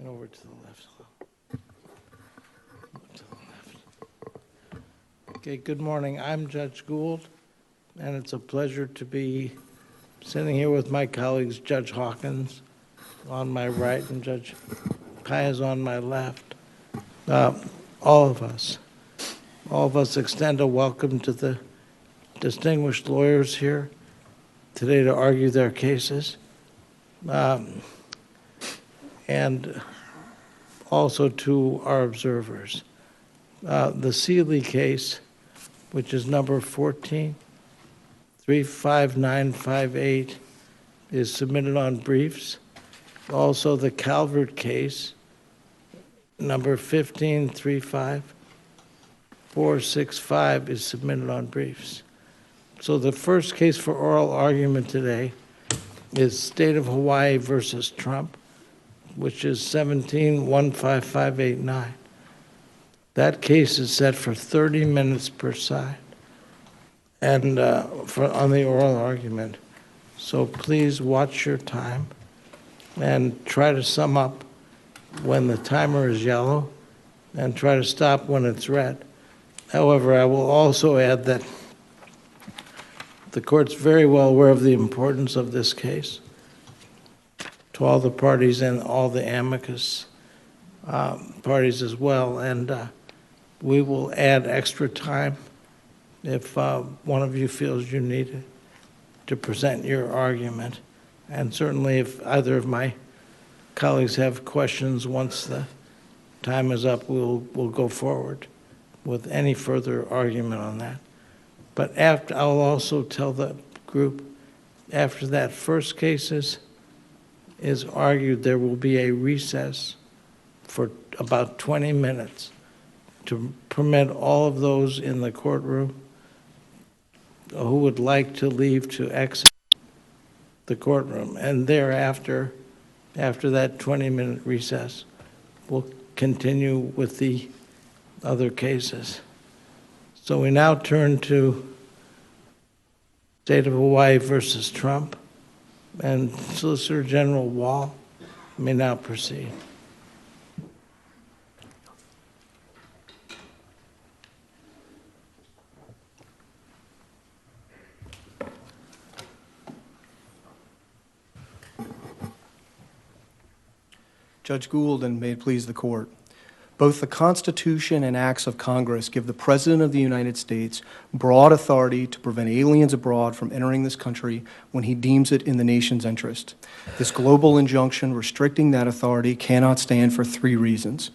And over to the left. Over to the left. Okay, good morning. I'm Judge Gould, and it's a pleasure to be sitting here with my colleagues, Judge Hawkins on my right and Judge Paez on my left. All of us extend a welcome to the distinguished lawyers here today to argue their cases. And also to our observers. The Seeley case, which is number 14-35958, is submitted on briefs. Also, the Calvert case, number 15-35465, is submitted on briefs. So the first case for oral argument today is State of Hawaii versus Trump, which is 17-15589. That case is set for 30 minutes per side and on the oral argument. So please watch your time and try to sum up when the timer is yellow and try to stop when it's red. However, I will also add that the court's very well aware of the importance of this case to all the parties and all the amicus parties as well. And we will add extra time if one of you feels you need it to present your argument. And certainly if either of my colleagues have questions once the time is up, we'll go forward with any further argument on that. But I'll also tell the group, after that first case is argued, there will be a recess for about 20 minutes to permit all of those in the courtroom who would like to leave to exit the courtroom. And thereafter, after that 20-minute recess, we'll continue with the other cases. So we now turn to State of Hawaii versus Trump. And Solicitor General Wall may now proceed. Judge Gould, and may it please the court. Both the Constitution and acts of Congress give the President of the United States broad authority to prevent aliens abroad from entering this country when he deems it in the nation's interest. This global injunction restricting that authority cannot stand for three reasons.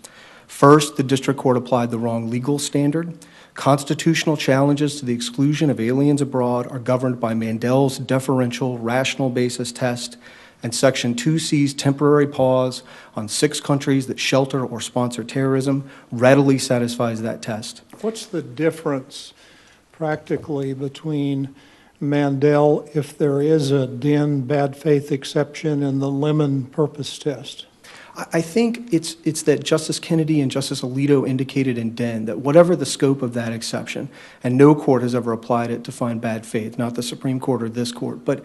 First, the district court applied the wrong legal standard. Constitutional challenges to the exclusion of aliens abroad are governed by Mandel's deferential rational basis test, and Section 2C's temporary pause on 6 countries that shelter or sponsor terrorism readily satisfies that test. What's the difference practically between Mandel, if there is a DIN bad faith exception, and the Lemon purpose test? I think it's that Justice Kennedy and Justice Alito indicated in Den that whatever the scope of that exception, and no court has ever applied it to find bad faith, not the Supreme Court or this court, but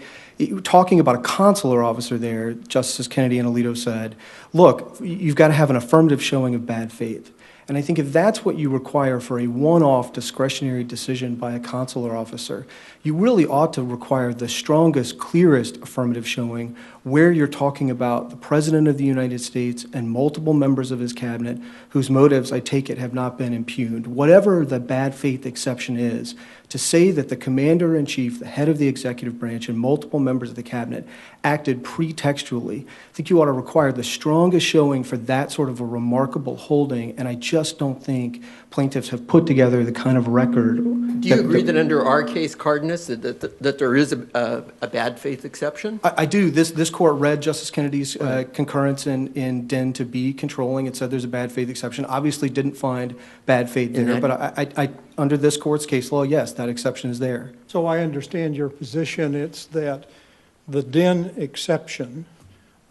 talking about a consular officer there, Justice Kennedy and Alito said, look, you've got to have an affirmative showing of bad faith. And I think if that's what you require for a one-off discretionary decision by a consular officer, you really ought to require the strongest, clearest affirmative showing where you're talking about the President of the United States and multiple members of his cabinet whose motives, I take it, have not been impugned. Whatever the bad faith exception is, to say that the commander-in-chief, the head of the executive branch, and multiple members of the cabinet acted pretextually, I think you ought to require the strongest showing for that sort of a remarkable holding, and I just don't think plaintiffs have put together the kind of record. Do you agree that under our case, Cardenas, that there is a bad faith exception? I do. This court read Justice Kennedy's concurrence in Den to be controlling. It said there's a bad faith exception. Obviously didn't find bad faith there, but I under this court's case law, yes, that exception is there. So I understand your position. It's that the DIN exception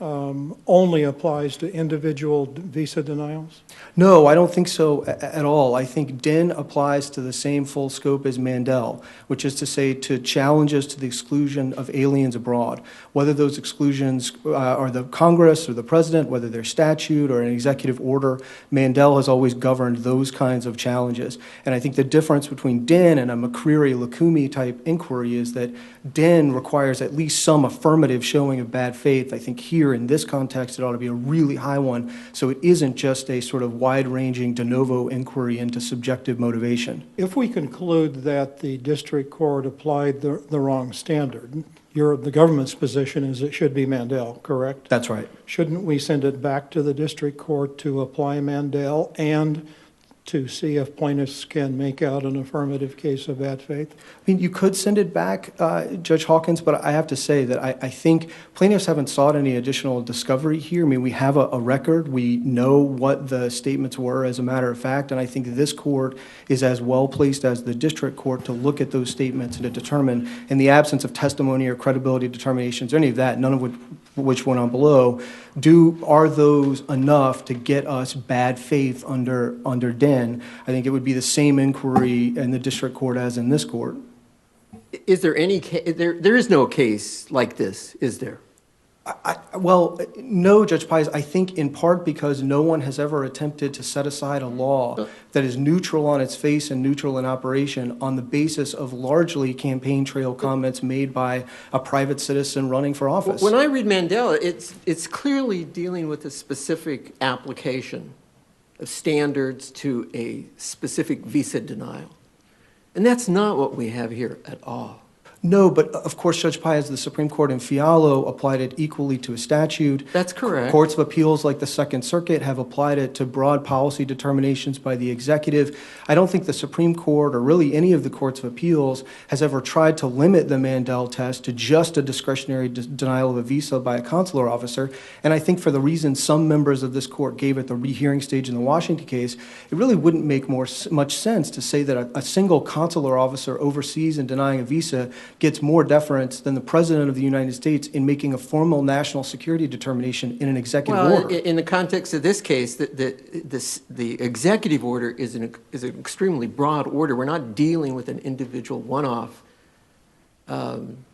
only applies to individual visa denials? No, I don't think so at all. I think DIN applies to the same full scope as Mandel, which is to say to challenges to the exclusion of aliens abroad, whether those exclusions are the Congress or the president, whether they're statute or an executive order. Mandel has always governed those kinds of challenges. And I think the difference between DIN and a McCreary-Lukumi type inquiry is that DIN requires at least some affirmative showing of bad faith. I think here in this context, it ought to be a really high one, so it isn't just a sort of wide-ranging de novo inquiry into subjective motivation. If we conclude that the district court applied the wrong standard, the government's position is it should be Mandel, correct? That's right. Shouldn't we send it back to the district court to apply Mandel and to see if plaintiffs can make out an affirmative case of bad faith? I mean, you could send it back, Judge Hawkins, but I have to say that I think plaintiffs haven't sought any additional discovery here. I mean, we have a record. We know what the statements were as a matter of fact, and I think this court is as well placed as the district court to look at those statements and to determine, in the absence of testimony or credibility determinations or any of that, none of which went on below, are those enough to get us bad faith under DIN? I think it would be the same inquiry in the district court as in this court. Is there any case, there is no case like this, is there? Well, no, Judge Pius. I think in part because no one has ever attempted to set aside a law that is neutral on its face and neutral in operation on the basis of largely campaign trail comments made by a private citizen running for office. When I read Mandela, it's clearly dealing with a specific application of standards to a specific visa denial. And that's not what we have here at all. No, but of course, Judge Pius, the Supreme Court in Fialo applied it equally to a statute. That's correct. Courts of appeals like the Second Circuit have applied it to broad policy determinations by the executive. I don't think the Supreme Court or really any of the courts of appeals has ever tried to limit the Mandel test to just a discretionary denial of a visa by a consular officer. And I think for the reasons some members of this court gave at the rehearing stage in the Washington case, it really wouldn't make much sense to say that a single consular officer overseas in denying a visa gets more deference than the President of the United States in making a formal national security determination in an executive order. Well, in the context of this case, the executive order is an extremely broad order. We're not dealing with an individual one-off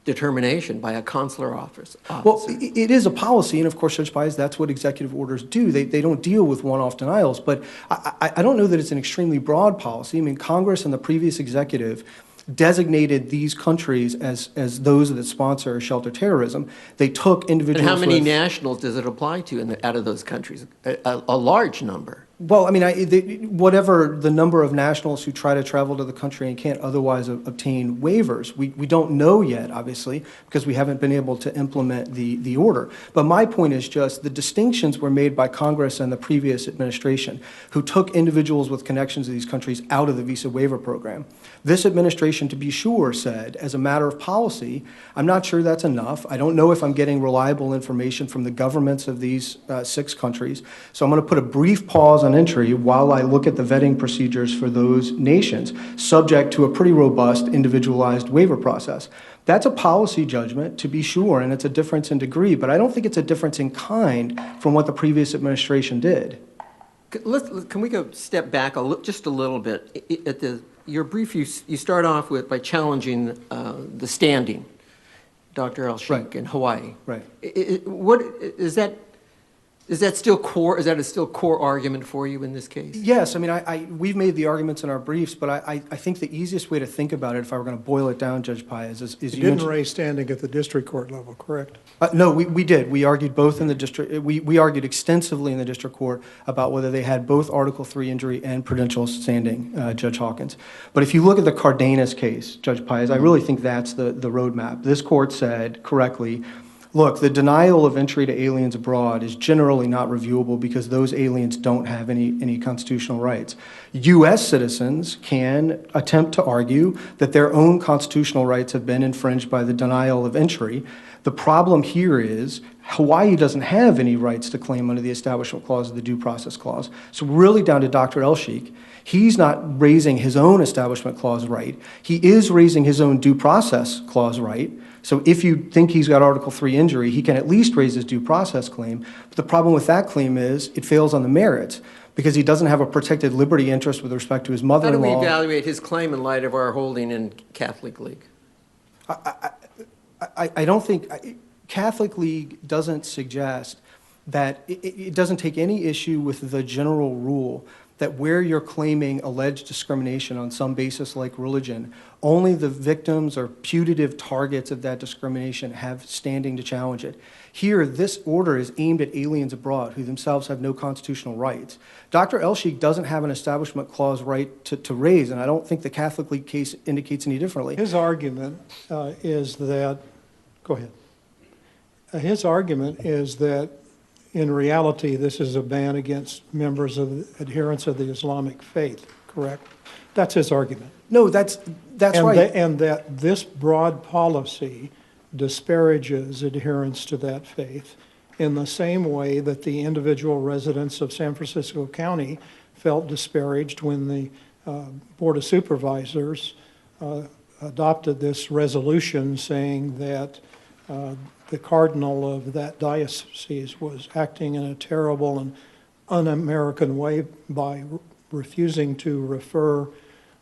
determination by a consular officer. Well, it is a policy, and of course, Judge Pius, that's what executive orders do. They don't deal with one-off denials, but I don't know that it's an extremely broad policy. I mean, Congress and the previous executive designated these countries as those that sponsor or shelter terrorism. They took individuals. And how many nationals does it apply to out of those countries? A large number. Well, I mean, whatever the number of nationals who try to travel to the country and can't otherwise obtain waivers, we don't know yet, obviously, because we haven't been able to implement the order. But my point is just the distinctions were made by Congress and the previous administration, who took individuals with connections to these countries out of the visa waiver program. This administration, to be sure, said, as a matter of policy, I'm not sure that's enough. I don't know if I'm getting reliable information from the governments of these 6 countries. So I'm going to put a brief pause on entry while I look at the vetting procedures for those nations, subject to a pretty robust individualized waiver process. That's a policy judgment, to be sure, and it's a difference in degree, but I don't think it's a difference in kind from what the previous administration did. Can we go step back just a little bit? At your brief, you start off by challenging the standing, Dr. El-Sheikh in Hawaii. Right. What is that? Is that still core? Is that a still core argument for you in this case? Yes. I mean, we've made the arguments in our briefs, but I think the easiest way to think about it, if I were going to boil it down, Judge Paez, is you didn't raise standing at the district court level, correct? No, we did. We argued both in the district. We argued extensively in the district court about whether they had both Article III injury and prudential standing, Judge Hawkins. But if you look at the Cardenas case, Judge Paez, I really think that's the roadmap. This court said correctly, look, the denial of entry to aliens abroad is generally not reviewable because those aliens don't have any constitutional rights. U.S. citizens can attempt to argue that their own constitutional rights have been infringed by the denial of entry. The problem here is Hawaii doesn't have any rights to claim under the Establishment Clause of the Due Process Clause. So we're really down to Dr. El-Sheikh. He's not raising his own Establishment Clause right. He is raising his own Due Process Clause right. So if you think he's got Article 3 injury, he can at least raise his due process claim. But the problem with that claim is it fails on the merits because he doesn't have a protected liberty interest with respect to his How do mother-in-law. we evaluate his claim in light of our holding in Catholic League? I don't think, Catholic League doesn't suggest that, it doesn't take any issue with the general rule that where you're claiming alleged discrimination on some basis like religion, only the victims or putative targets of that discrimination have standing to challenge it. Here, this order is aimed at aliens abroad who themselves have no constitutional rights. Dr. Elsheikh doesn't have an Establishment Clause right to raise, and I don't think the Catholic League case indicates any differently. His argument is that, go ahead. His argument is that in reality, this is a ban against members of adherents of the Islamic faith, correct? That's his argument. No, that's right. And that this broad policy disparages adherents to that faith in the same way that the individual residents of San Francisco County felt disparaged when the Board of Supervisors adopted this resolution saying that the cardinal of that diocese was acting in a terrible and un-American way by refusing to refer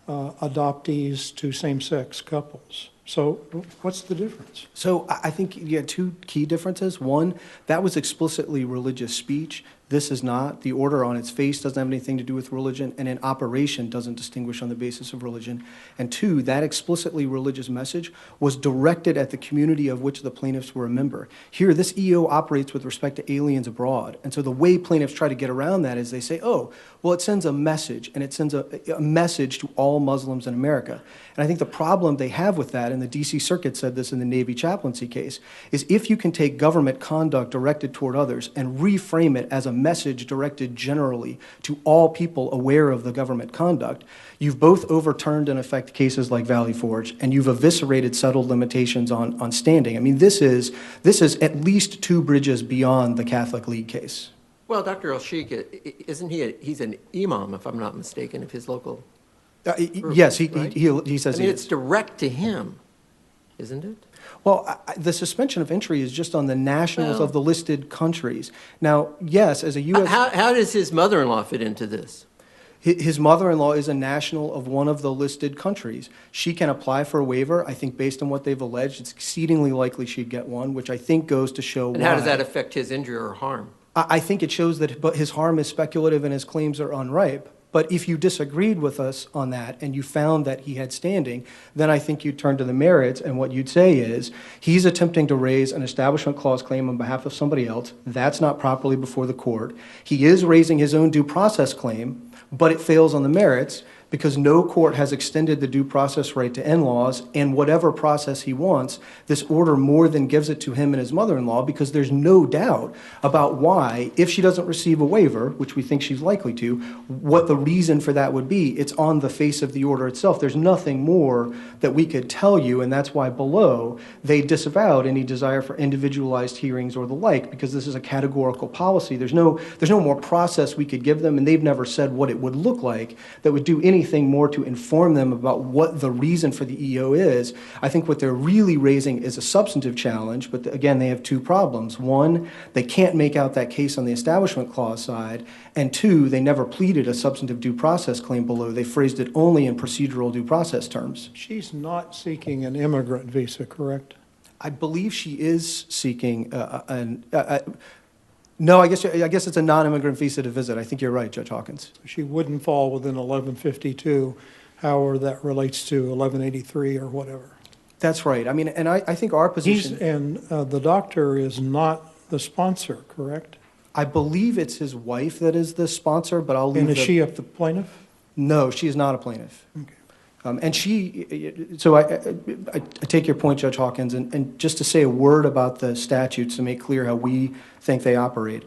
adoptees to same-sex couples. So what's the difference? So I think you had two key differences. One, that was explicitly religious speech. This is not. The order on its face doesn't have anything to do with religion, and in operation doesn't distinguish on the basis of religion. And two, that explicitly religious message was directed at the community of which the plaintiffs were a member. Here, this EO operates with respect to aliens abroad. And so the way plaintiffs try to get around that is they say, oh, well, it sends a message, and it sends a message to all Muslims in America. And I think the problem they have with that, and the D.C. Circuit said this in the Navy chaplaincy case, is if you can take government conduct directed toward others and reframe it as a message directed generally to all people aware of the government conduct, you've both overturned, in effect, cases like Valley Forge, and you've eviscerated settled limitations on standing. I mean, this is at least two bridges beyond the Catholic League case. Well, Dr. Elsheikh, isn't he, he's an imam, if I'm not mistaken, of his local group, Yes, right? he says I mean, he it's is. direct to him, isn't it? Well, the suspension of entry is just on the nationals Well- of the listed countries. Now, yes, as a U.S. How does his mother-in-law fit into this? His mother-in-law is a national of one of the listed countries. She can apply for a waiver. I think based on what they've alleged, it's exceedingly likely she'd get one, which I think goes to show And why. how does that affect his injury or harm? I think it shows that his harm is speculative and his claims are unripe. But if you disagreed with us on that and you found that he had standing, then I think you'd turn to the merits, and what you'd say is he's attempting to raise an Establishment Clause claim on behalf of somebody else. That's not properly before the court. He is raising his own due process claim, but it fails on the merits because no court has extended the due process right to in-laws, and whatever process he wants, this order more than gives it to him and his mother-in-law, because there's no doubt about why, if she doesn't receive a waiver, which we think she's likely to, what the reason for that would be. It's on the face of the order itself. There's nothing more that we could tell you, and that's why below they disavowed any desire for individualized hearings or the like, because this is a categorical policy. There's no more process we could give them, and they've never said what it would look like that would do anything more to inform them about what the reason for the EO is. I think what they're really raising is a substantive challenge, but again, they have two problems. One, they can't make out that case on the Establishment Clause side, and two, they never pleaded a substantive due process claim below. They phrased it only in procedural due process terms. She's not seeking an immigrant visa, correct? I believe she is seeking no, I guess it's a non-immigrant visa to visit. I think you're right, Judge Hawkins. She wouldn't fall within 1152, however that relates to 1183 or whatever. That's right. I mean, and I think our position... The doctor is not the sponsor, correct? I believe it's his wife that is the sponsor, but I'll leave And is she the plaintiff? No, she is not a plaintiff. Okay. I take your point, Judge Hawkins, and just to say a word about the statutes to make clear how we think they operate.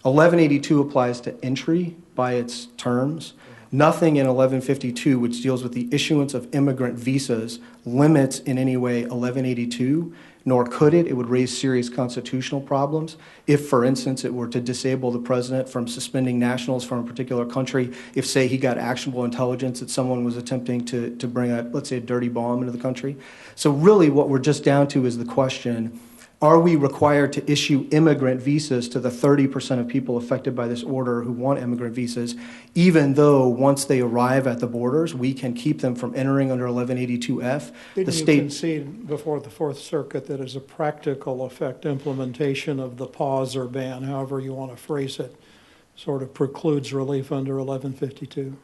1182 applies to entry by its terms. Nothing in 1152, which deals with the issuance of immigrant visas, limits in any way 1182, nor could it. It would raise serious constitutional problems if, for instance, it were to disable the president from suspending nationals from a particular country if, say, he got actionable intelligence that someone was attempting to bring let's say, a dirty bomb into the country. So really what we're just down to is the question, are we required to issue immigrant visas to the 30% of people affected by this order who want immigrant visas, even though once they arrive at the borders, we can keep them from entering under 1182F? Didn't you concede before the Fourth Circuit that as a practical effect, implementation of the pause or ban, however you want to phrase it, sort of precludes relief under 1152?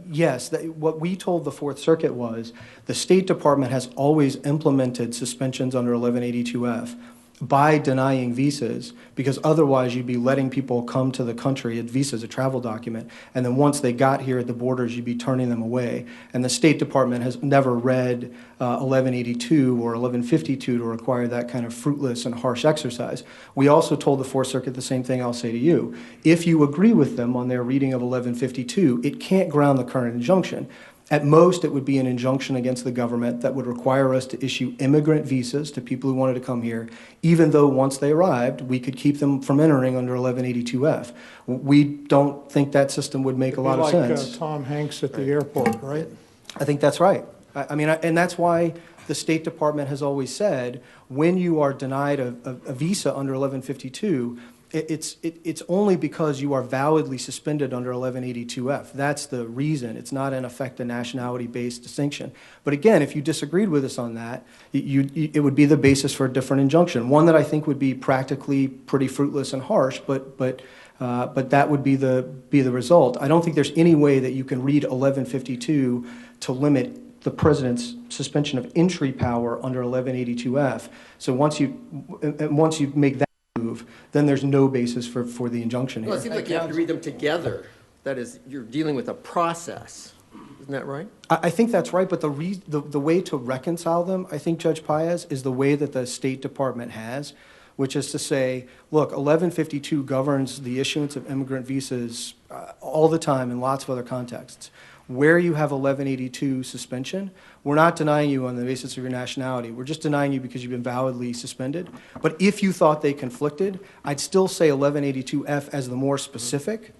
Yes, what we told the Fourth Circuit was the State Department has always implemented suspensions under 1182F by denying visas, because otherwise you'd be letting people come to the country. A visa is a travel document, and then once they got here at the borders, you'd be turning them away. And the State Department has never read 1182 or 1152 to require that kind of fruitless and harsh exercise. We also told the Fourth Circuit the same thing I'll say to you. If you agree with them on their reading of 1152, it can't ground the current injunction. At most, it would be an injunction against the government that would require us to issue immigrant visas to people who wanted to come here, even though once they arrived, we could keep them from entering under 1182F. We don't think that system would make a lot of sense. Like Tom Hanks at the airport, right? I think that's right. And that's why the State Department has always said, when you are denied a visa under 1152, it's only because you are validly suspended under 1182F. That's the reason. It's not, in effect, a nationality-based distinction. But again, if you disagreed with us on that, it would be the basis for a different injunction, one that I think would be practically pretty fruitless and harsh, but that would be the result. I don't think there's any way that you can read 1152 to limit the president's suspension of entry power under 1182F. So once you make that move, then there's no basis for the injunction here. Well, it seems like you have to read them together. That is, you're dealing with a process. Isn't that right? I think that's right, but the way to reconcile them, I think, Judge Paez, is the way that the State Department has, which is to say, look, 1152 governs the issuance of immigrant visas all the time in lots of other contexts. Where you have 1182 suspension, we're not denying you on the basis of your nationality. We're just denying you because you've been validly suspended. But if you thought they conflicted, I'd still say 1182F as the more specific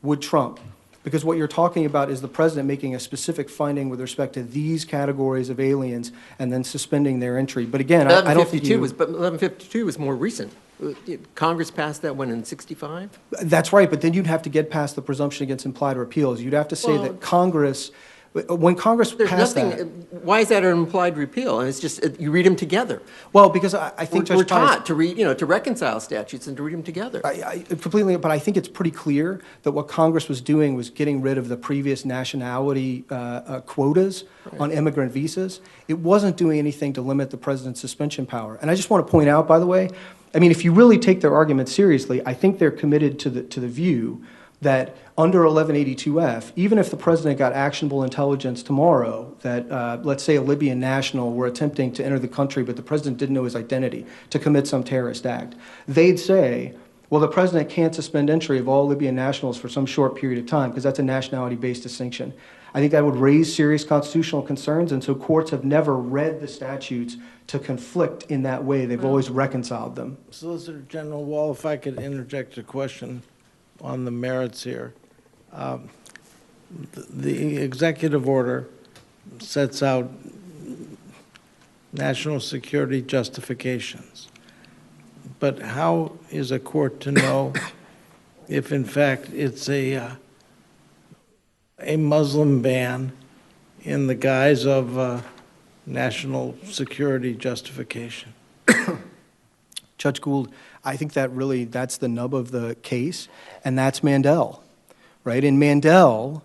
would trump. Because what you're talking about is the president making a specific finding with respect to these categories of aliens and then suspending their entry. But again, I don't think you... But 1152 was more recent. Congress passed that one in 65? That's right, but then you'd have to get past the presumption against implied repeals. You'd have to say that Congress, when Congress passed that... Why is that an implied repeal? And it's just, you read them together. Well, because I think we're taught to read, to reconcile statutes and to read them together. Completely, but I think it's pretty clear that what Congress was doing was getting rid of the previous nationality quotas on immigrant visas. It wasn't doing anything to limit the president's suspension power. And I just want to point out, by the way, if you really take their argument seriously, I think they're committed to the view that under 1182F, even if the president got actionable intelligence tomorrow that, let's say, a Libyan national were attempting to enter the country, but the president didn't know his identity, to commit some terrorist act, they'd say, well, the president can't suspend entry of all Libyan nationals for some short period of time because that's a nationality-based distinction. I think that would raise serious constitutional concerns, and so courts have never read the statutes to conflict in that way. They've always reconciled them. Solicitor General Wall, if I could interject a question on the merits here. The executive order sets out national security justifications. But how is a court to know if, in fact, it's a Muslim ban in the guise of national security justification? Judge Gould, I think that's the nub of the case, and that's Mandel, right? In Mandel,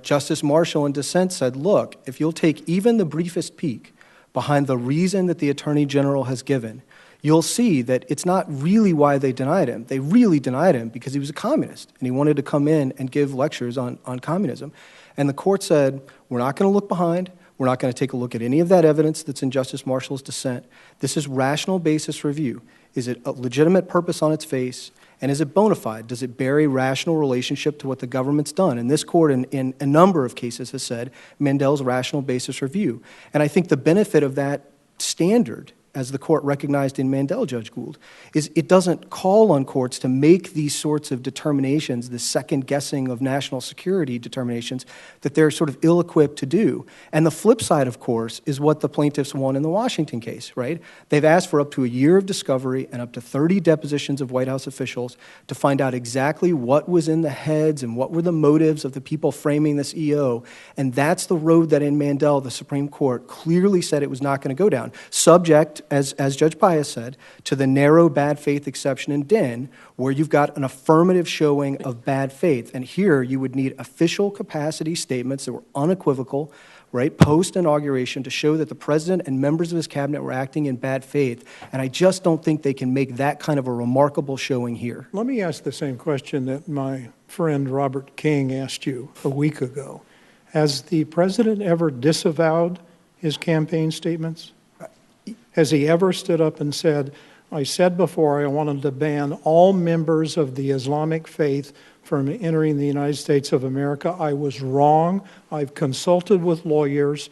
Justice Marshall in dissent said, look, if you'll take even the briefest peek behind the reason that the Attorney General has given, you'll see that it's not really why they denied him. They really denied him because he was a communist, and he wanted to come in and give lectures on communism. And the court said, we're not going to look behind. We're not going to take a look at any of that evidence that's in Justice Marshall's dissent. This is rational basis review. Is it a legitimate purpose on its face? And is it bona fide? Does it bear a rational relationship to what the government's done? And this court, in a number of cases, has said Mandel's rational basis review. And I think the benefit of that standard, as the court recognized in Mandel, Judge Gould, is it doesn't call on courts to make these sorts of determinations, the second guessing of national security determinations that they're sort of ill-equipped to do. And the flip side, of course, is what the plaintiffs won in the Washington case, right? They've asked for up to a year of discovery and up to 30 depositions of White House officials to find out exactly what was in the heads and what were the motives of the people framing this EO. And that's the road that in Mandel, the Supreme Court clearly said it was not going to go down, subject, as Judge Pius said, to the narrow bad faith exception in Dinh, where you've got an affirmative showing of bad faith. And here you would need official capacity statements that were unequivocal, right, post-inauguration to show that the president and members of his cabinet were acting in bad faith. And I just don't think they can make that kind of a remarkable showing here. Let me ask the same question that my friend Robert King asked you a week ago. Has the president ever disavowed his campaign statements? Has he ever stood up and said, I said before I wanted to ban all members of the Islamic faith from entering the United States of America. I was wrong. I've consulted with lawyers.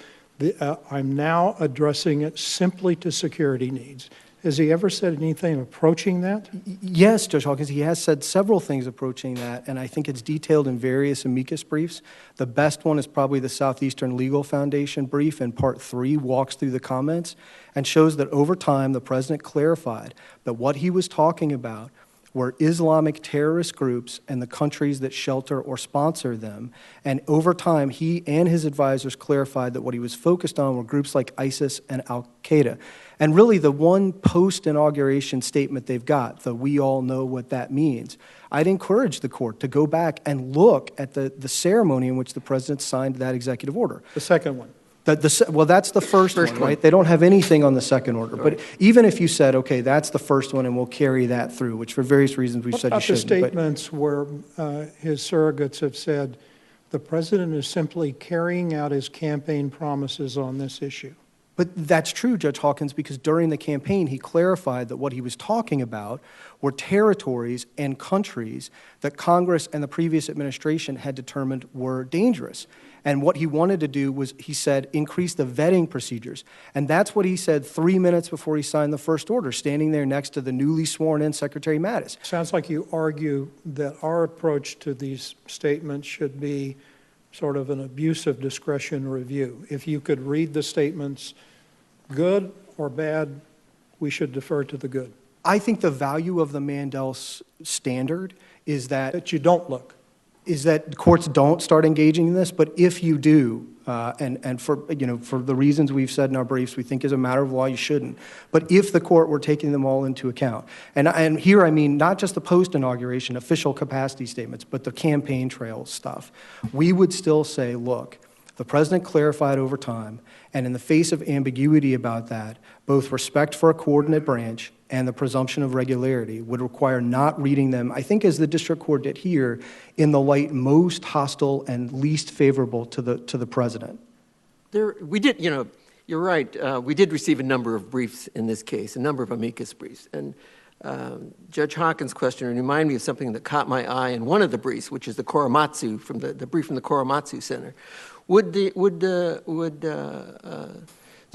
I'm now addressing it simply to security needs. Has he ever said anything approaching that? Yes, Judge Hawkins, he has said several things approaching that, and I think it's detailed in various amicus briefs. The best one is probably the Southeastern Legal Foundation brief, and Part 3 walks through the comments and shows that over time the president clarified that what he was talking about were Islamic terrorist groups and the countries that shelter or sponsor them. And over time, he and his advisors clarified that what he was focused on were groups like ISIS and Al-Qaeda. And really the one post-inauguration statement they've got, the we all know what that means, I'd encourage the court to go back and look at the ceremony in which the president signed that executive order. The second one. Well, that's the first one, right? They don't have anything on the second order. But even if you said, okay, that's the first one and we'll carry that through, which for various reasons we've said you shouldn't. What about the statements where his surrogates have said the president is simply carrying out his campaign promises on this issue? But that's true, Judge Hawkins, because during the campaign he clarified that what he was talking about were territories and countries that Congress and the previous administration had determined were dangerous. And what he wanted to do was, he said, increase the vetting procedures. And that's what he said 3 minutes before he signed the first order, standing there next to the newly sworn-in Secretary Mattis. Sounds like you argue that our approach to these statements should be sort of an abuse of discretion review. If you could read the statements, good or bad, we should defer to the good. I think the value of the Mandel standard is that you don't look. Is that courts don't start engaging in this, but if you do, and for the reasons we've said in our briefs, we think as a matter of law you shouldn't. But if the court were taking them all into account, and here I mean not just the post-inauguration official capacity statements, but the campaign trail stuff, we would still say, look, the president clarified over time, and in the face of ambiguity about that, both respect for a coordinate branch and the presumption of regularity would require not reading them, I think as the district court did here, in the light most hostile and least favorable to the president. We did, you're right. We did receive a number of briefs in this case, a number of amicus briefs. And Judge Hawkins' question reminded me of something that caught my eye in one of the briefs, which is the Korematsu, from the brief from the Korematsu Center. Would the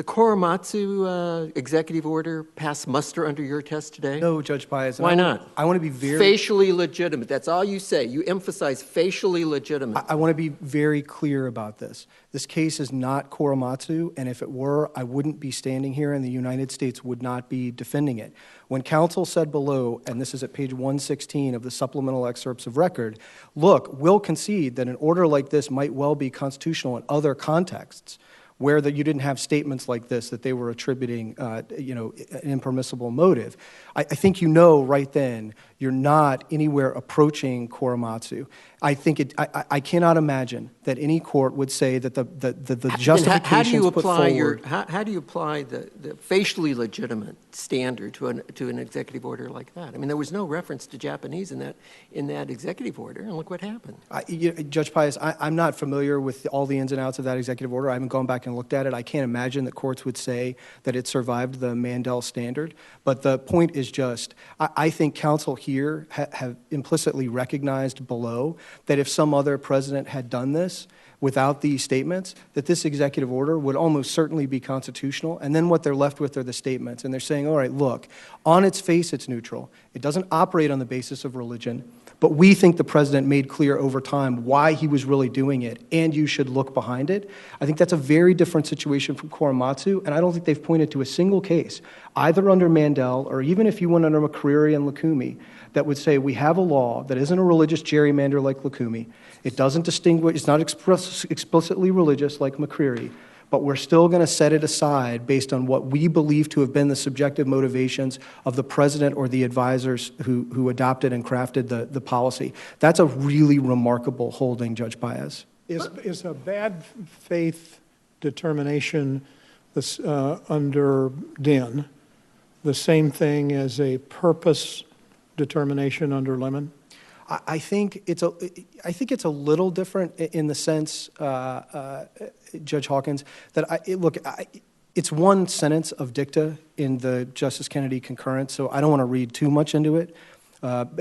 Korematsu executive order pass muster under your test today? No, Judge Pius. Why not? I want to be very... Facially legitimate. That's all you say. You emphasize facially legitimate. I want to be very clear about this. This case is not Korematsu, and if it were, I wouldn't be standing here and the United States would not be defending it. When counsel said below, and this is at page 116 of the supplemental excerpts of record, look, we'll concede that an order like this might well be constitutional in other contexts, where you didn't have statements like this that they were attributing, an impermissible motive. I think you know right then you're not anywhere approaching Korematsu. I think I cannot imagine that any court would say that the justifications put forward. How do you apply the facially legitimate standard to an executive order like that? I mean, there was no reference to Japanese in that executive order, and look what happened. Judge Pius, I'm not familiar with all the ins and outs of that executive order. I haven't gone back and looked at it. I can't imagine that courts would say that it survived the Mandel standard. But the point is just, I think counsel here have implicitly recognized below that if some other president had done this without these statements, that this executive order would almost certainly be constitutional. And then what they're left with are the statements. And they're saying, all right, look, on its face, it's neutral. It doesn't operate on the basis of religion. But we think the president made clear over time why he was really doing it, and you should look behind it. I think that's a very different situation from Korematsu, and I don't think they've pointed to a single case, either under Mandel or even if you went under McCreary and Lukumi, that would say we have a law that isn't a religious gerrymander like Lukumi. It doesn't distinguish, it's not explicitly religious like McCreary, but we're still going to set it aside based on what we believe to have been the subjective motivations of the president or the advisors who adopted and crafted the policy. That's a really remarkable holding, Judge Paez. Is a bad faith determination under DIN the same thing as a purpose determination under Lemon? I think it's a little different in the sense, Judge Hawkins, that it's one sentence of dicta in the Justice Kennedy concurrence, so I don't want to read too much into it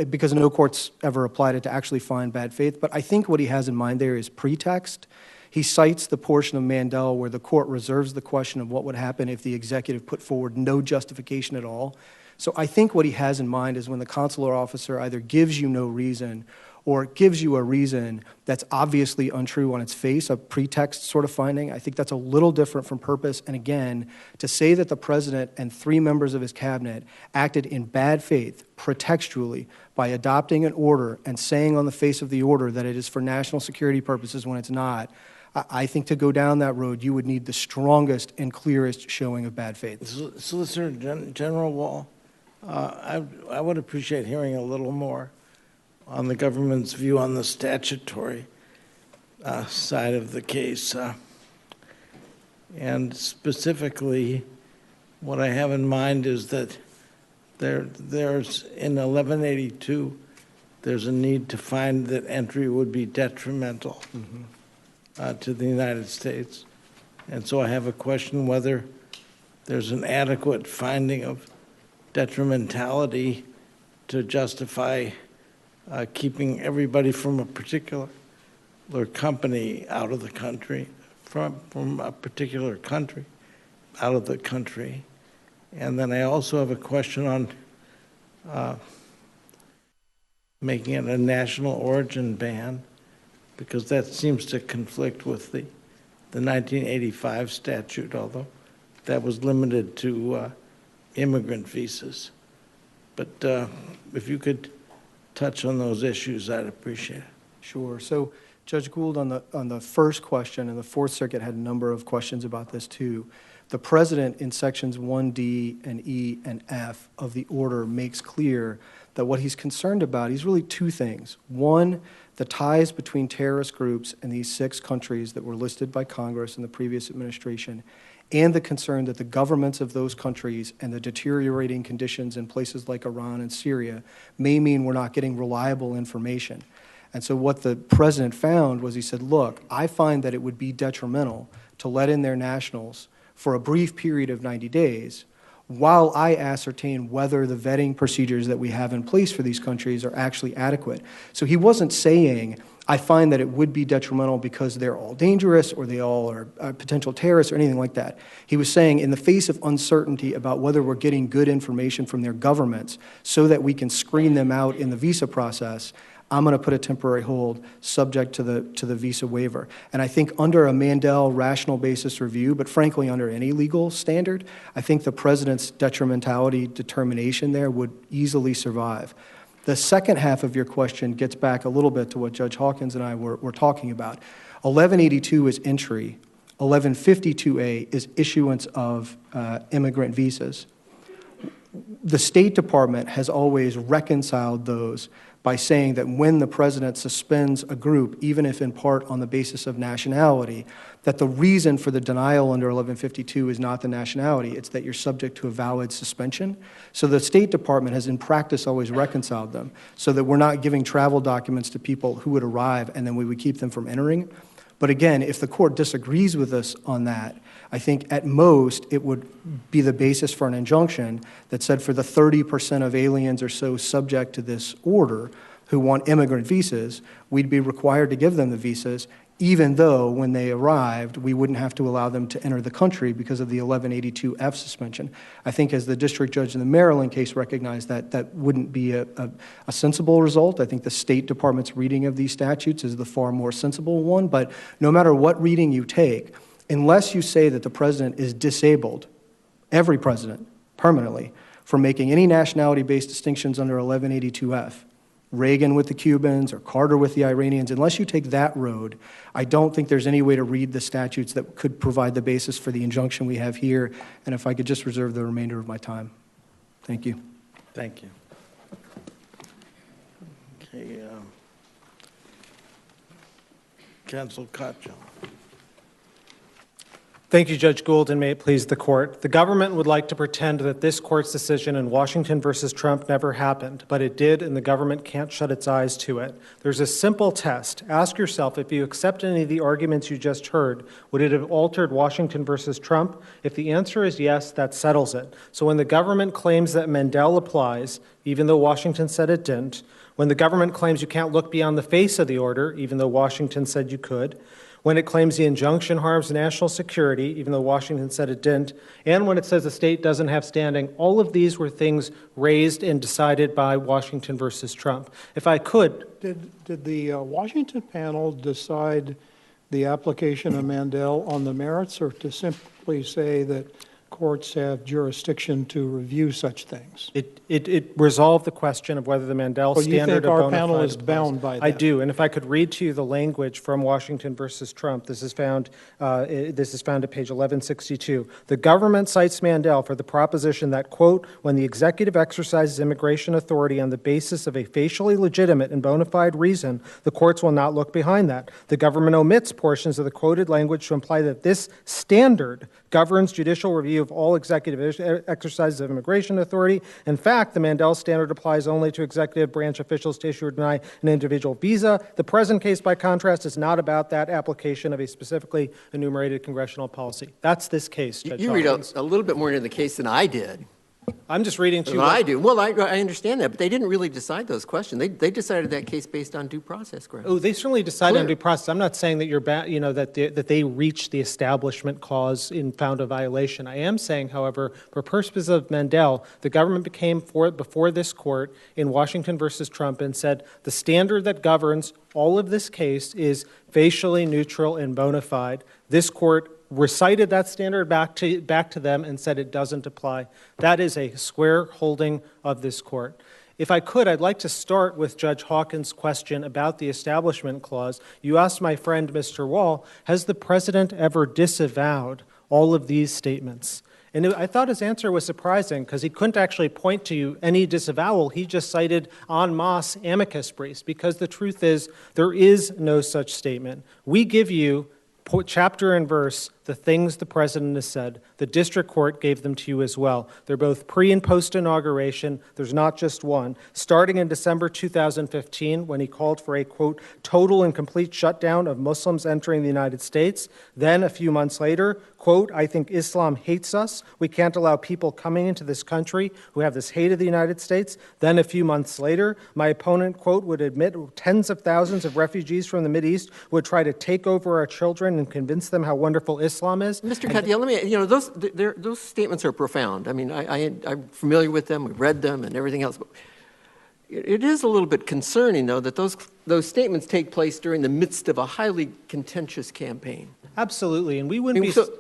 because no court's ever applied it to actually find bad faith. But I think what he has in mind there is pretext. He cites the portion of Mandel where the court reserves the question of what would happen if the executive put forward no justification at all. So I think what he has in mind is when the consular officer either gives you no reason or gives you a reason that's obviously untrue on its face, a pretext sort of finding. I think that's a little different from purpose. And again, to say that the president and 3 members of his cabinet acted in bad faith, pretextually, by adopting an order and saying on the face of the order that it is for national security purposes when it's not, I think to go down that road, you would need the strongest and clearest showing of bad faith. Solicitor General Wall, I would appreciate hearing a little more on the government's view on the statutory side of the case. And specifically, what I have in mind is that there's in 1182, there's a need to find that entry would be detrimental to the United States. And so I have a question whether there's an adequate finding of detrimentality to justify keeping everybody from a particular company out of the country, from a particular country out of the country. And then I also have a question on making it a national origin ban, because that seems to conflict with the 1985 statute, although that was limited to immigrant visas. But if you could touch on those issues, I'd appreciate it. Sure. So, Judge Gould, on the first question, and the Fourth Circuit had a number of questions about this too, the President in sections 1D and E and F of the order makes clear that what he's concerned about is really 2 things. One, the ties between terrorist groups and these 6 countries that were listed by Congress in the previous administration, and the concern that the governments of those countries and the deteriorating conditions in places like Iran and Syria may mean we're not getting reliable information. And so what the president found was he said, look, I find that it would be detrimental to let in their nationals for a brief period of 90 days while I ascertain whether the vetting procedures that we have in place for these countries are actually adequate. So he wasn't saying, I find that it would be detrimental because they're all dangerous or they all are potential terrorists or anything like that. He was saying in the face of uncertainty about whether we're getting good information from their governments so that we can screen them out in the visa process, I'm going to put a temporary hold subject to the visa waiver. And I think under a Mandel rational basis review, but frankly under any legal standard, I think the president's detrimentality determination there would easily survive. The second half of your question gets back a little bit to what Judge Hawkins and I were talking about. 1182 is entry. 1152A is issuance of immigrant visas. The State Department has always reconciled those by saying that when the president suspends a group, even if in part on the basis of nationality, that the reason for the denial under 1152 is not the nationality, it's that you're subject to a valid suspension. So the State Department has in practice always reconciled them so that we're not giving travel documents to people who would arrive and then we would keep them from entering. But again, if the court disagrees with us on that, I think at most it would be the basis for an injunction that said for the 30% of aliens or so subject to this order who want immigrant visas, we'd be required to give them the visas, even though when they arrived, we wouldn't have to allow them to enter the country because of the 1182F suspension. I think as the district judge in the Maryland case recognized that that wouldn't be a sensible result. I think the State Department's reading of these statutes is the far more sensible one. But no matter what reading you take, unless you say that the president is disabled, every president, permanently, from making any nationality-based distinctions under 1182F, Reagan with the Cubans or Carter with the Iranians, unless you take that road, I don't think there's any way to read the statutes that could provide the basis for the injunction we have here. And if I could just reserve the remainder of my time. Thank you. Thank you. Okay, Counsel Kacha. Thank you, Judge Gould, and may it please the court. The government would like to pretend that this court's decision in Washington versus Trump never happened, but it did, and the government can't shut its eyes to it. There's a simple test. Ask yourself, if you accept any of the arguments you just heard, would it have altered Washington versus Trump? If the answer is yes, that settles it. So when the government claims that Mandel applies, even though Washington said it didn't, when the government claims you can't look beyond the face of the order, even though Washington said you could, when it claims the injunction harms national security, even though Washington said it didn't, and when it says the state doesn't have standing, all of these were things raised and decided by Washington versus Trump. If I could... Did the Washington panel decide the application of Mandel on the merits, or to simply say that courts have jurisdiction to review such things? It resolved the question of whether the Mandel standard of bona fide. You think our panel is bound by that? I do, and if I could read to you the language from Washington versus Trump, this is found at page 1162. The government cites Mandel for the proposition that, quote, when the executive exercises immigration authority on the basis of a facially legitimate and bona fide reason, the courts will not look behind that. The government omits portions of the quoted language to imply that this standard governs judicial review of all executive exercises of immigration authority. In fact, the Mandel standard applies only to executive branch officials to issue or deny an individual visa. The present case, by contrast, is not about that application of a specifically enumerated congressional policy. That's this case, Judge You read Hawkins. a little bit more into the case than I did. I'm just reading to you. I do. Well, I understand that, but they didn't really decide those questions. They decided that case based on due process grounds. Oh, they certainly decided Clear. on due process. I'm not saying that that they reached the establishment clause and found a violation. I am saying, however, for purposes of Mandel, the government became before this court in Washington versus Trump and said the standard that governs all of this case is facially neutral and bona fide. This court recited that standard back to them and said it doesn't apply. That is a square holding of this court. If I could, I'd like to start with Judge Hawkins' question about the Establishment Clause. You asked my friend, Mr. Wall, has the president ever disavowed all of these statements? And I thought his answer was surprising because he couldn't actually point to any disavowal. He just cited en masse amicus briefs because the truth is there is no such statement. We give you chapter and verse the things the president has said. The district court gave them to you as well. They're both pre- and post-inauguration. There's not just one. Starting in December 2015, when he called for a, quote, total and complete shutdown of Muslims entering the United States. Then a few months later, quote, I think Islam hates us. We can't allow people coming into this country who have this hate of the United States. Then a few months later, my opponent, quote, would admit tens of thousands of refugees from the Mideast would try to take over our children and convince them how wonderful Islam is. Mr. Katyal, let me, those statements are profound. I mean, I'm familiar with them, we've read them and everything else. But it is a little bit concerning, though, that those statements take place during the midst of a highly contentious campaign. Absolutely, and we wouldn't be... So,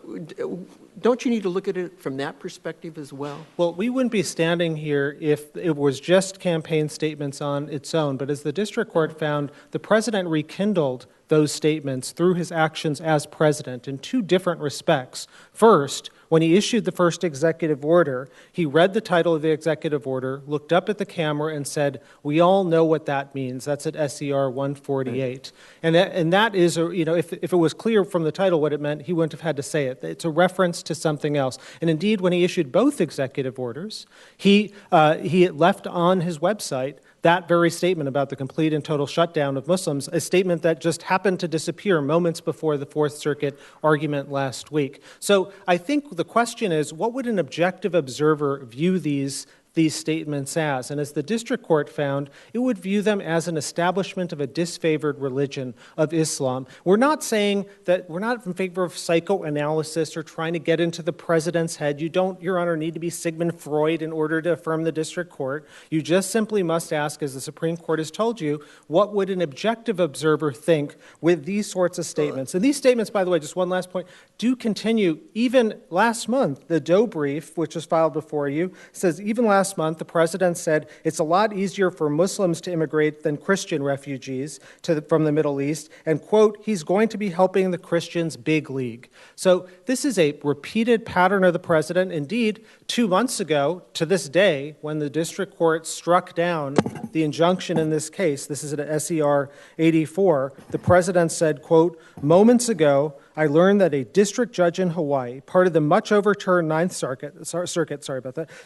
don't you need to look at it from that perspective as well? Well, we wouldn't be standing here if it was just campaign statements on its own, but as the district court found, the president rekindled those statements through his actions as president in two different respects. First, when he issued the first executive order, he read the title of the executive order, looked up at the camera and said, we all know what that means. That's at SCR 148. Right. And that is, if it was clear from the title what it meant, he wouldn't have had to say it. It's a reference to something else. And indeed, when he issued both executive orders, he left on his website that very statement about the complete and total shutdown of Muslims, a statement that just happened to disappear moments before the Fourth Circuit argument last week. So I think the question is, what would an objective observer view these statements as? And as the district court found, it would view them as an establishment of a disfavored religion of Islam. We're not saying that we're not in favor of psychoanalysis or trying to get into the president's head. You don't, Your Honor, need to be Sigmund Freud in order to affirm the district court. You just simply must ask, as the Supreme Court has told you, what would an objective observer think with these sorts of statements? And these statements, by the way, just one last point, do continue. Even last month, the Doe brief, which was filed before you, says even last month, the president said it's a lot easier for Muslims to immigrate than Christian refugees from the Middle East, and, quote, he's going to be helping the Christians big league. So this is a repeated pattern of the president. Indeed, 2 months ago, to this day, when the district court struck down the injunction in this case, this is at SER 84, the president said, quote, moments ago, I learned that a district judge in Hawaii, part of the much overturned Ninth Circuit,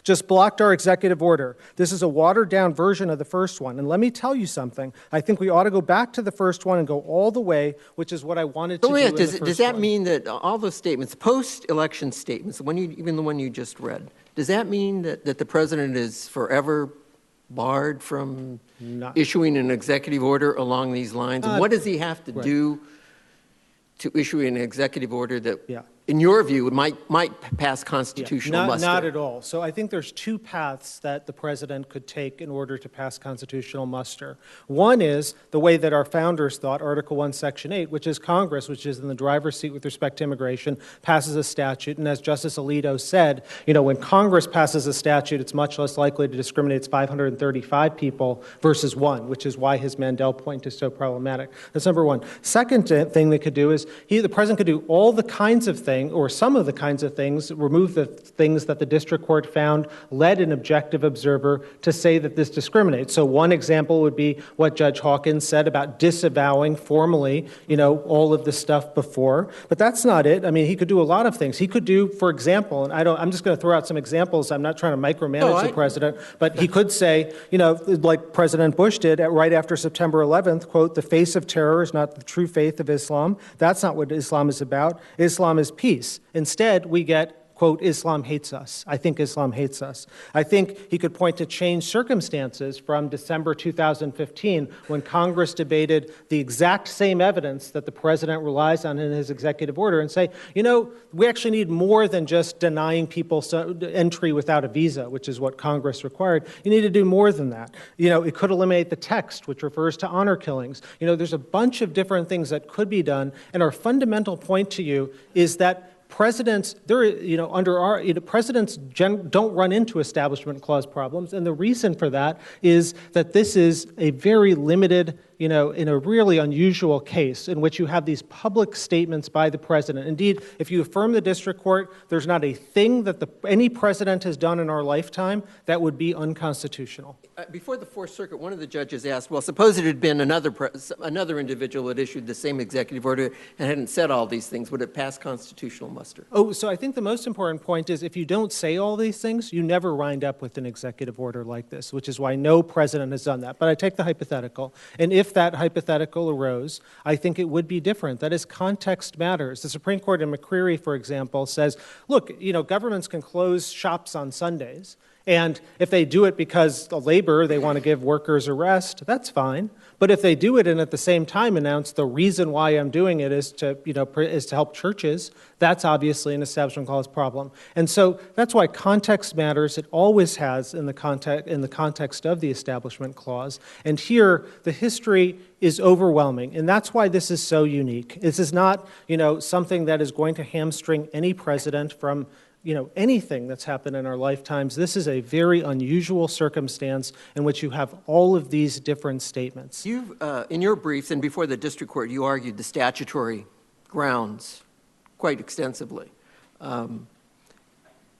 just blocked our executive order. This is a watered-down version of the first one. And let me tell you something. I think we ought to go back to the first one and go all the way, which is what I wanted to do in the first one. Does that mean that all those statements, post-election statements, even the one you just read, does that mean that the president is forever barred from issuing an executive order along these lines? And what does he have to do to issue an executive order that, in your view, might pass constitutional muster? Not at all. So I think there's two paths that the president could take in order to pass constitutional muster. One is the way that our founders thought, Article 1, Section 8, which is Congress, which is in the driver's seat with respect to immigration, passes a statute. And as Justice Alito said, when Congress passes a statute, it's much less likely to discriminate. It's 535 people versus one, which is why his Mandel point is so problematic. That's number one. Second thing they could do is the president could do all the kinds of things, or some of the kinds of things, remove the things that the district court found led an objective observer to say that this discriminates. So one example would be what Judge Hawkins said about disavowing formally, all of the stuff before. But that's not it. I mean, he could do a lot of things. He could do, for example, and I'm just going to throw out some examples. I'm not trying to micromanage the president, but he could say, like President Bush did right after September 11th, quote, the face of terror is not the true faith of Islam. That's not what Islam is about. Islam is peace. Instead, we get, quote, Islam hates us. I think Islam hates us. I think he could point to changed circumstances from December 2015 when Congress debated the exact same evidence that the president relies on in his executive order and say, we actually need more than just denying people entry without a visa, which is what Congress required. You need to do more than that. It could eliminate the text, which refers to honor killings. There's a bunch of different things that could be done. And our fundamental point to you is that presidents, presidents don't run into Establishment Clause problems, and the reason for that is that this is a very limited, in a really unusual case in which you have these public statements by the president. Indeed, if you affirm the district court, there's not a thing that any president has done in our lifetime that would be unconstitutional. Before the Fourth Circuit, one of the judges asked, well, suppose it had been another individual that issued the same executive order and hadn't said all these things, would it pass constitutional muster? Oh, so I think the most important point is if you don't say all these things, you never wind up with an executive order like this, which is why no president has done that. But I take the hypothetical, and if that hypothetical arose, I think it would be different. That is, context matters. The Supreme Court in McCreary, for example, says, look, governments can close shops on Sundays, and if they do it because of labor, they want to give workers a rest, that's fine. But if they do it and at the same time announce the reason why I'm doing it is to help churches, that's obviously an Establishment Clause problem. And so that's why context matters. It always has in the context of the Establishment Clause. And here, the history is overwhelming. And that's why this is so unique. This is not, something that is going to hamstring any president from anything that's happened in our lifetimes. This is a very unusual circumstance in which you have all of these different statements. You've, in your briefs and before the district court, you argued the statutory grounds quite extensively.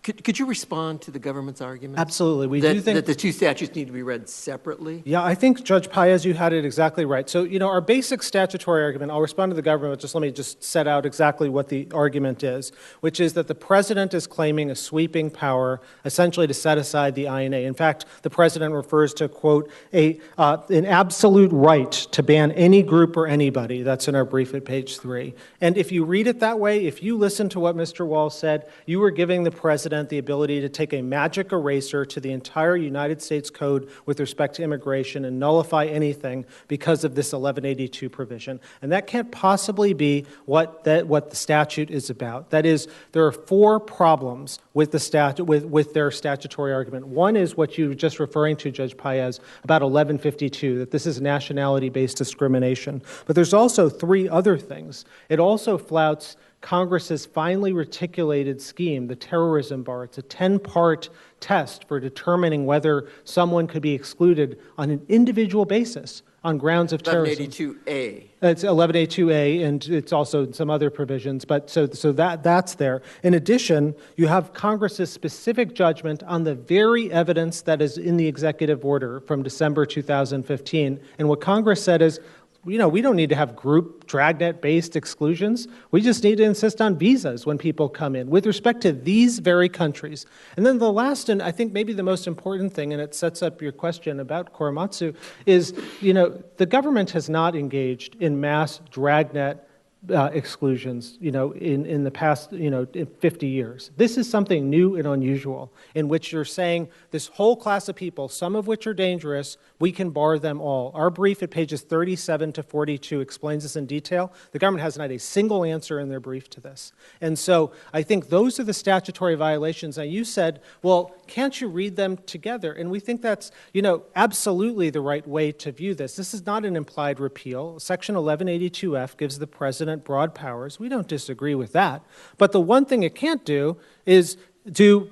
Could you respond to the government's argument? Absolutely. We do think that the two statutes need to be read separately? Yeah, I think, Judge Paez, you had it exactly right. So, our basic statutory argument, I'll respond to the government, but let me set out exactly what the argument is, which is that the president is claiming a sweeping power, essentially to set aside the INA. In fact, the president refers to, quote, an absolute right to ban any group or anybody. That's in our brief at page 3. And if you read it that way, if you listen to what Mr. Wall said, you were giving the president the ability to take a magic eraser to the entire United States Code with respect to immigration and nullify anything because of this 1182 provision. And that can't possibly be what the statute is about. That is, there are 4 problems with with their statutory argument. One is what you were just referring to, Judge Paez, about 1152, that this is nationality-based discrimination. But there's also 3 other things. It also flouts Congress's finely reticulated scheme, the terrorism bar. It's a 10-part test for determining whether someone could be excluded on an individual basis on grounds of terrorism. 1182A. It's 1182A, and it's also some other provisions, but so that's there. In addition, you have Congress's specific judgment on the very evidence that is in the executive order from December 2015, and what Congress said is, we don't need to have group dragnet-based exclusions. We just need to insist on visas when people come in with respect to these very countries. And then the last, and I think maybe the most important thing, and it sets up your question about Korematsu, is, the government has not engaged in mass dragnet exclusions, in the past, 50 years. This is something new and unusual, in which you're saying this whole class of people, some of which are dangerous, we can bar them all. Our brief at pages 37 to 42 explains this in detail. The government hasn't had a single answer in their brief to this. And so I think those are the statutory violations. Now, you said, well, can't you read them together? And we think that's, absolutely the right way to view this. This is not an implied repeal. Section 1182F gives the president broad powers. We don't disagree with that. But the one thing it can't do is to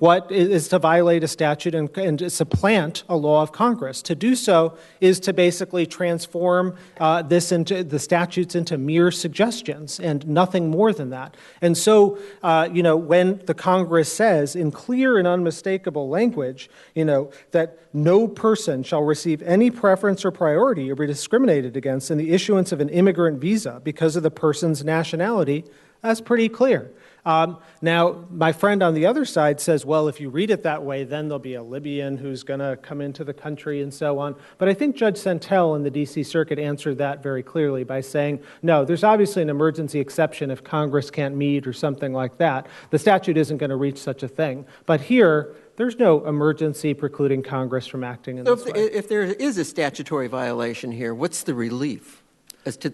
violate a statute and supplant a law of Congress. To do so is to basically transform the statutes into mere suggestions and nothing more than that. And so, when the Congress says in clear and unmistakable language, that no person shall receive any preference or priority or be discriminated against in the issuance of an immigrant visa because of the person's nationality, that's pretty clear. Now, my friend on the other side says, well, if you read it that way, then there'll be a Libyan who's going to come into the country and so on. But I think Judge Santel in the D.C. Circuit answered that very clearly by saying, no, there's obviously an emergency exception if Congress can't meet or something like that. The statute isn't going to reach such a thing. But here, there's no emergency precluding Congress from acting in this way. If there is a statutory violation here, what's the relief as to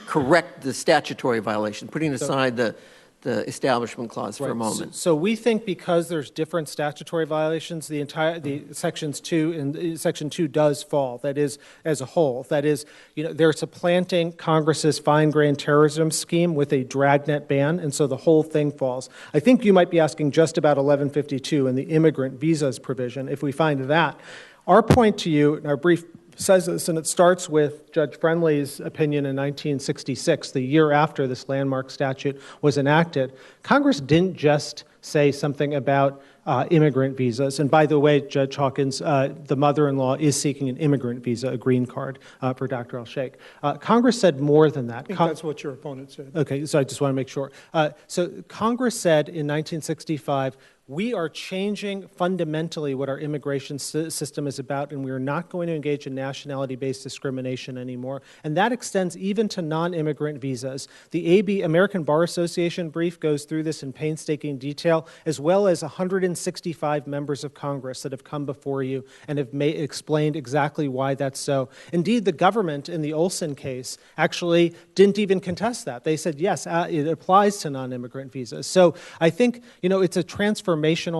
correct the statutory violation, putting aside the Establishment Clause for a moment? So we think because there's different statutory violations, the Section 2 does fall. That is, as a whole. That is, they're supplanting Congress's fine-grained terrorism scheme with a dragnet ban, and so the whole thing falls. I think you might be asking just about 1152 and the immigrant visas provision. If we find that, our point to you in our brief says this, and it starts with Judge Friendly's opinion in 1966, the year after this landmark statute was enacted. Congress didn't just say something about immigrant visas. And by the way, Judge Hawkins, the mother-in-law is seeking an immigrant visa, a green card for Dr. El-Sheikh. Congress said more than that. I think that's what your opponent said. Okay, so I just want to make sure. So Congress said in 1965, we are changing fundamentally what our immigration system is about, and we are not going to engage in nationality-based discrimination anymore. And that extends even to non-immigrant visas. The American Bar Association brief goes through this in painstaking detail, as well as 165 members of Congress that have come before you and have explained exactly why that's so. Indeed, the government in the Olson case actually didn't even contest that. They said, yes, it applies to non-immigrant visas. So I think, it's a transformational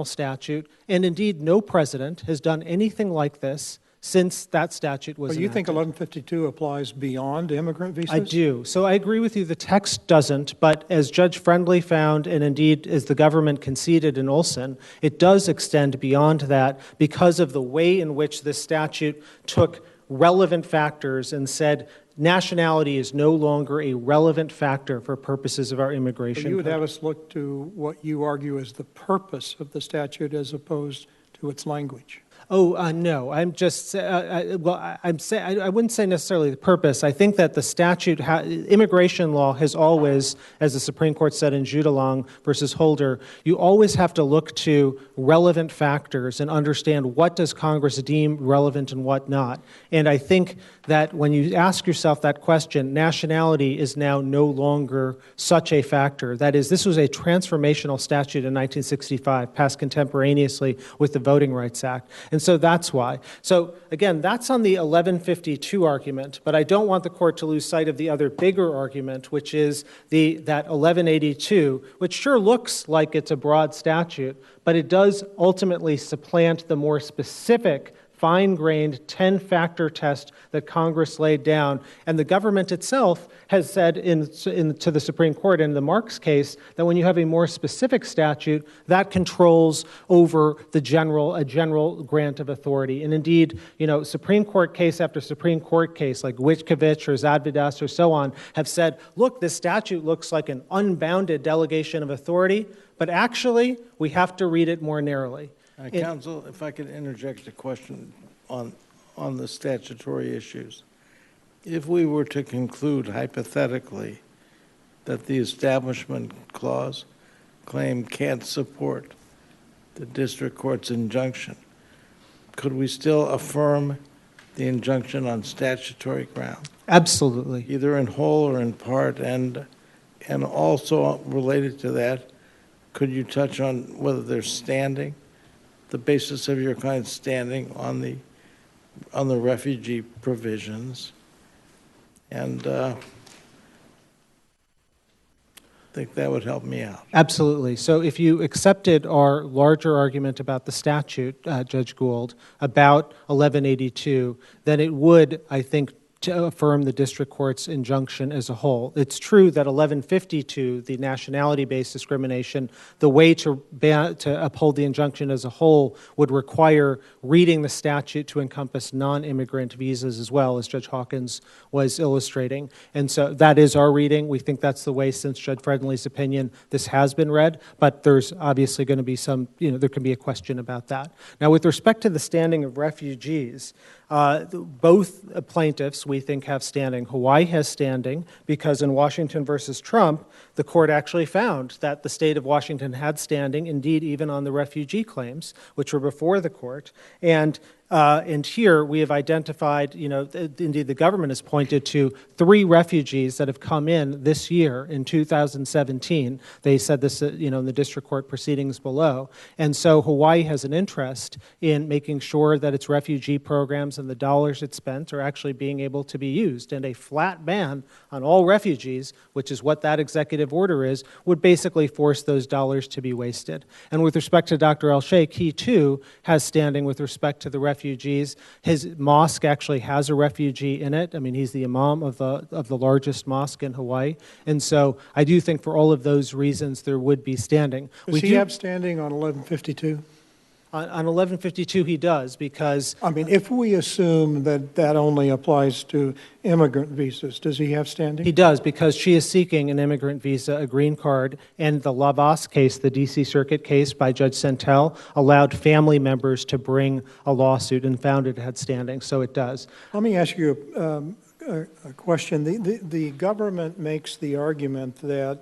statute, and indeed no president has done anything like this since that statute was enacted. You think 1152 applies beyond immigrant visas? I do. So I agree with you, the text doesn't, but as Judge Friendly found, and indeed as the government conceded in Olson, it does extend beyond that because of the way in which this statute took relevant factors and said nationality is no longer a relevant factor for purposes of our So immigration you would code. have us look to what you argue is the purpose of the statute as opposed to its language. Oh, no, I'm just, I wouldn't say necessarily the purpose. I think that the statute, immigration law has always, as the Supreme Court said in Judalong versus Holder, you always have to look to relevant factors and understand what does Congress deem relevant and what not. And I think that when you ask yourself that question, nationality is now no longer such a factor. That is, this was a transformational statute in 1965, passed contemporaneously with the Voting Rights Act. And so that's why. So again, that's on the 1152 argument, but I don't want the court to lose sight of the other bigger argument, which is that 1182, which sure looks like it's a broad statute, but it does ultimately supplant the more specific fine-grained 10-factor test that Congress laid down. And the government itself has said to the Supreme Court in the Marks case that when you have a more specific statute, that controls over a general grant of authority. And indeed, Supreme Court case after Supreme Court case, like Witkovich or Zadvidas or so on, have said, look, this statute looks like an unbounded delegation of authority, but actually, we have to read it more narrowly. Counsel, if I could interject a question on the statutory issues. If we were to conclude hypothetically that the Establishment Clause claim can't support the district court's injunction, could we still affirm the injunction on statutory ground, Absolutely. either in whole or in part? And also related to that, could you touch on whether there's standing, the basis of your client's standing on the refugee provisions? And I think that would help me out. Absolutely. So if you accepted our larger argument about the statute, Judge Gould, about 1182, then it would, I think, to affirm the district court's injunction as a whole. It's true that 1152, the nationality-based discrimination, the way to uphold the injunction as a whole would require reading the statute to encompass non-immigrant visas as well, as Judge Hawkins was illustrating. And so that is our reading. We think that's the way, since Judge Friendly's opinion, this has been read, but there's obviously going to be some, there can be a question about that. Now, with respect to the standing of refugees, both plaintiffs, we think, have standing. Hawaii has standing because in Washington versus Trump, the court actually found that the state of Washington had standing, indeed, even on the refugee claims, which were before the court. And here we have identified, indeed the government has pointed to 3 refugees that have come in this year in 2017. They said this, in the district court proceedings below. And so Hawaii has an interest in making sure that its refugee programs and the dollars it spent are actually being able to be used. And a flat ban on all refugees, which is what that executive order is, would basically force those dollars to be wasted. And with respect to Dr. El-Sheikh, he too has standing with respect to the refugees. His mosque actually has a refugee in it. I mean, he's the imam of the largest mosque in Hawaii. And so I do think for all of those reasons there would be standing. Does he have standing on 1152? On 1152 he does, because... I mean, if we assume that that only applies to immigrant visas, does he have standing? He does, because she is seeking an immigrant visa, a green card, and the Lavas case, the D.C. Circuit case by Judge Sentel, allowed family members to bring a lawsuit and found it had standing, so it does. Let me ask you a question. The government makes the argument that